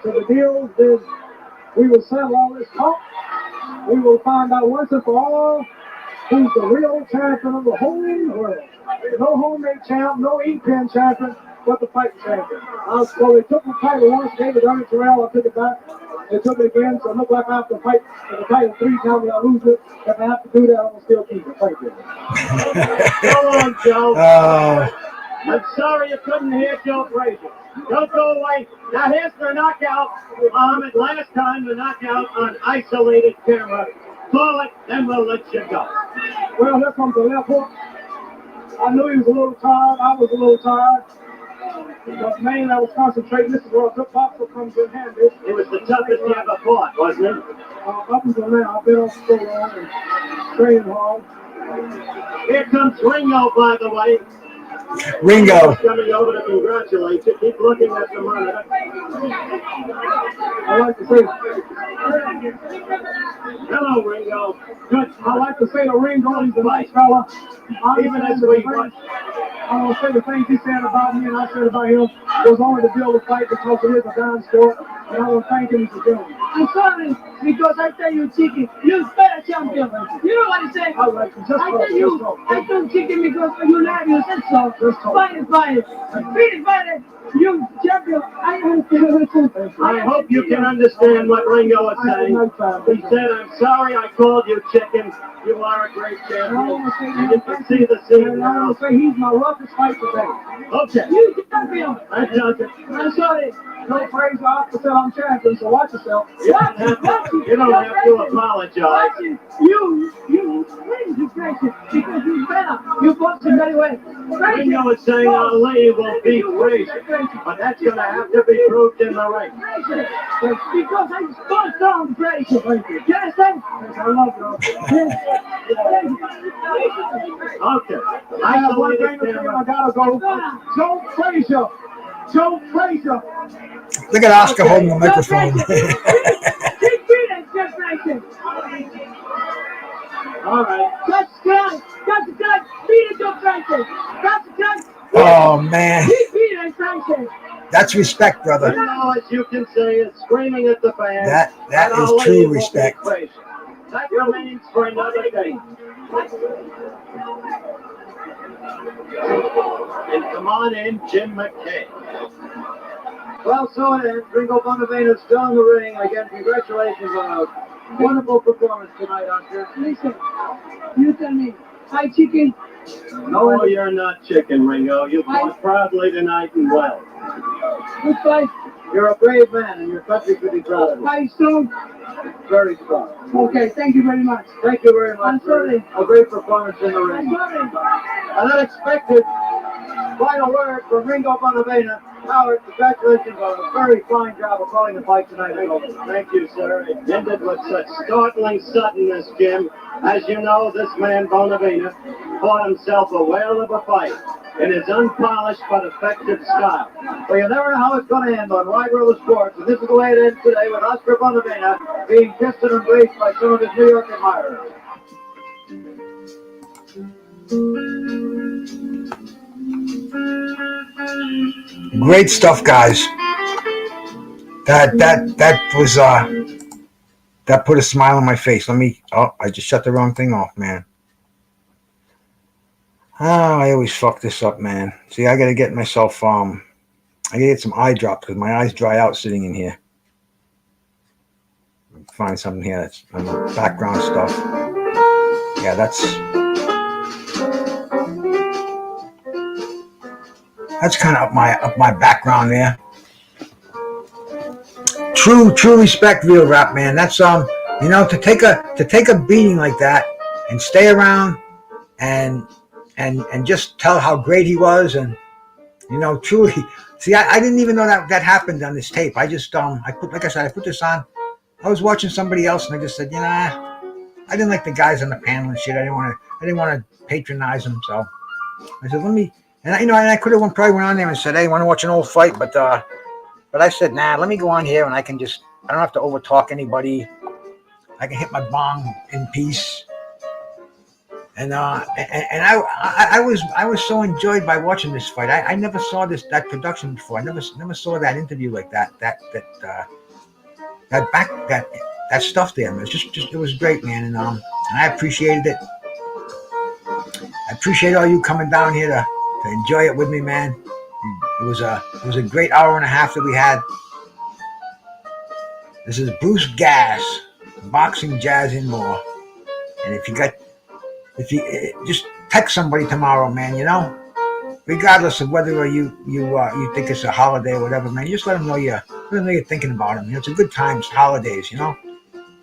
to the deal, then we will settle all this talk. We will find out once and for all who's the real champion of the whole world. No homemade champ, no ink-pen champion, but the fighting champion. So they took the title once, gave it to Ernie Terrell, I took it back. They took it again, so it looked like I have to fight for the title 3 times and I lose it. If I have to do that, I'm going to still keep it. Thank you. Go on, Joe. Oh, I'm sorry you couldn't hear Joe Frazier. Don't go away. Now here's the knockout. Muhammad, last time the knockout on isolated camera. Call it, then we'll let you go. Well, here comes the left hook. I knew he was a little tired. I was a little tired. But mainly I was concentrating. This is where a good boxer comes in handy. It was the toughest he ever fought, wasn't it? Up until now, I've been on so long and training hard. Here comes Ringo, by the way. Ringo. He's coming over to congratulate you. Keep looking at the monitor. I like to say, Hello, Ringo. good. I like to say to Ringo, he's a nice fella. Even as we watch. I'm going to say the things he said about me and I said about him. It was only to build a fight because it is a down sport. And I will thank him for doing it. I'm sorry, because I tell you, Chicken, you're better champion. You know what I'm saying? All right, just I go, tell you, just go. I told Chicken because you love you said so. Just go. Fine, fine. Really fine. You champion. I hope you can understand what Ringo is saying. He said, I'm sorry I called you chicken. You are a great champion. You can see the scene And I now. want to say he's my roughest fight today. Okay. You champion. I told you. I'm sorry. No praise off until I'm champion, so watch yourself. You don't have to apologize. Watching you crazy because you better. You boxing very well. Ringo is saying Ali will beat Frazier, but that's going to have to be proved in the ring. Because I spun down Frazier. You understand? I love you. Okay. I have one thing to say, I gotta go. Joe Frazier. Joe Frazier. Look at Oscar holding the microphone. All right. Oh man, that's respect, brother. Now, as you can see, is screaming at the fans. That is Ali true will beat respect. Frazier. That remains for another day. And come on in, Jim McKay. Well, so it ends. Ringo Bonavena still in the ring. Again, congratulations on a wonderful performance tonight, Oscar. Listen, you tell me, hi chicken. No, you're not chicken, Ringo. You fought proudly tonight and well. Good fight. You're a brave man, and your country could be proud of you. Hi, strong. Very strong. Okay, thank you very much. Thank you very much I'm for sorry. a great performance in the I'm ring. sorry. An unexpected final word from Ringo Bonavena. Howard, congratulations on a very fine job of calling the fight tonight. Thank you, sir. It ended with such startling suddenness, Jim. As you know, this man, Bonavena, fought himself a whale of a fight in his unpolished but effective style. Well, you never know how it's going to end on Wide World of Sports, and this is the way it ends today with Oscar Bonavena being kissed and embraced by some of his New York admirers. Great stuff, guys. That was that put a smile on my face. I just shut the wrong thing off, man. Oh, I always fuck this up, man. See, I gotta get myself I gotta get some eye drops because my eyes dry out sitting in here. Find something here that's background stuff. Yeah, that's kind of up my background there. True respect, real rap, man. That's to take a beating like that and stay around and just tell how great he was, and truly. See, I didn't even know that happened on this tape. I just I put this on. I was watching somebody else, and I just said, I didn't like the guys on the panel and shit. I didn't want to patronize them, so I said, let me. And I could have probably went on there and said, hey, want to watch an old fight, but I said, nah, let me go on here and I don't have to overtalk anybody. I can hit my bong in peace. And I was so enjoyed by watching this fight. I never saw that production before. I never saw that interview like that stuff there. Man. It was great, man. And I appreciated it. I appreciate all you coming down here to enjoy it with me, man. It was a great hour and a half that we had. This is Bruce Gas, Boxing, Jazz, and more. And if you just text somebody tomorrow, man, regardless of whether you think it's a holiday or whatever, man, just let them know you're thinking about them. It's a good time. It's holidays, you're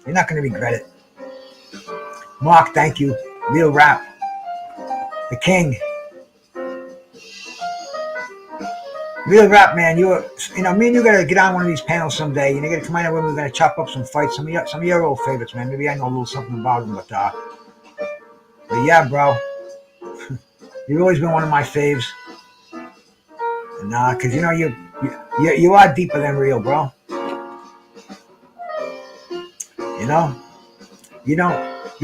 not going to regret it. Mark, thank you. Real rap, the king. Real rap, man. Me and you gotta get on one of these panels someday. You gotta come on with me. We're gonna chop up some fights. Some of your old favorites, man. Maybe I know a little something about them, but yeah, bro. You've always been one of my faves. And cause you are deeper than real, bro. You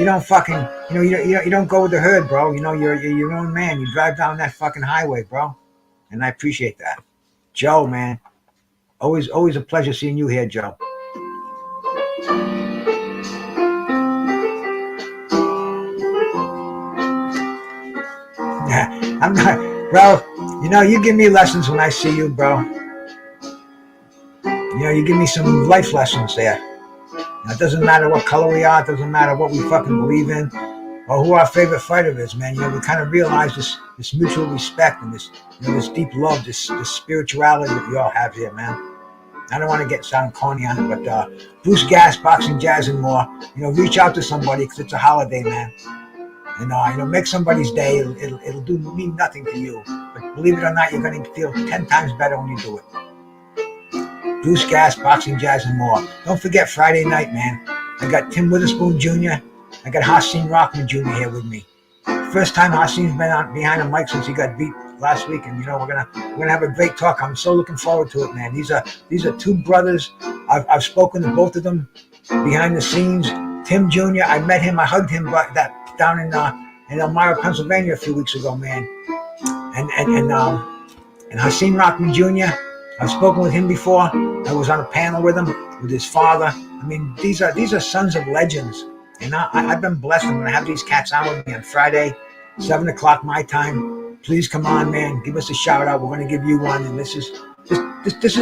don't fucking you don't go with the herd, bro. You're your own man. You drive down that fucking highway, bro. And I appreciate that. Joe, man. Always a pleasure seeing you here, Joe. Yeah, I'm not, bro. You know, you give me lessons when I see you, bro. You know, you give me some life lessons there. It doesn't matter what color we are. It doesn't matter what we fucking believe in or who our favorite fighter is, man. You know, we kind of realize this mutual respect and this, you know, this deep love, this spirituality that we all have here, man. I don't want to sound corny on it, but Bruce Gas, Boxing, Jazz, and more. You know, reach out to somebody because it's a holiday, man. You know, make somebody's day. It'll mean nothing to you, but believe it or not, you're going to feel 10 times better when you do it. Bruce Gas, Boxing, Jazz, and more. Don't forget Friday night, man. I got Tim Witherspoon Jr. I got Hasim Rockman Jr. here with me. First time Hasim's been behind the mic since he got beat last week, and you know we're gonna have a great talk. I'm so looking forward to it, man. These are two brothers. I've spoken to both of them behind the scenes. Tim Jr. I met him. I hugged him down in Elmira, Pennsylvania a few weeks ago, man. And Hasim Rockman Jr. I've spoken with him before. I was on a panel with him, with his father. I mean, these are sons of legends. And I've been blessed. I'm going to have these cats on with me on Friday, 7 o'clock my time. Please come on, man. Give us a shout out. We're going to give you one. And this is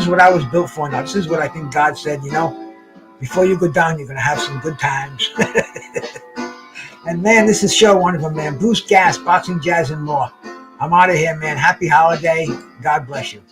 what I was built for now. This is what I think God said, you know, before you go down, you're going to have some good times. And, man, this is show one of them, man. Bruce Gas, Boxing, Jazz, and more. I'm out of here, man. Happy holiday. God bless you.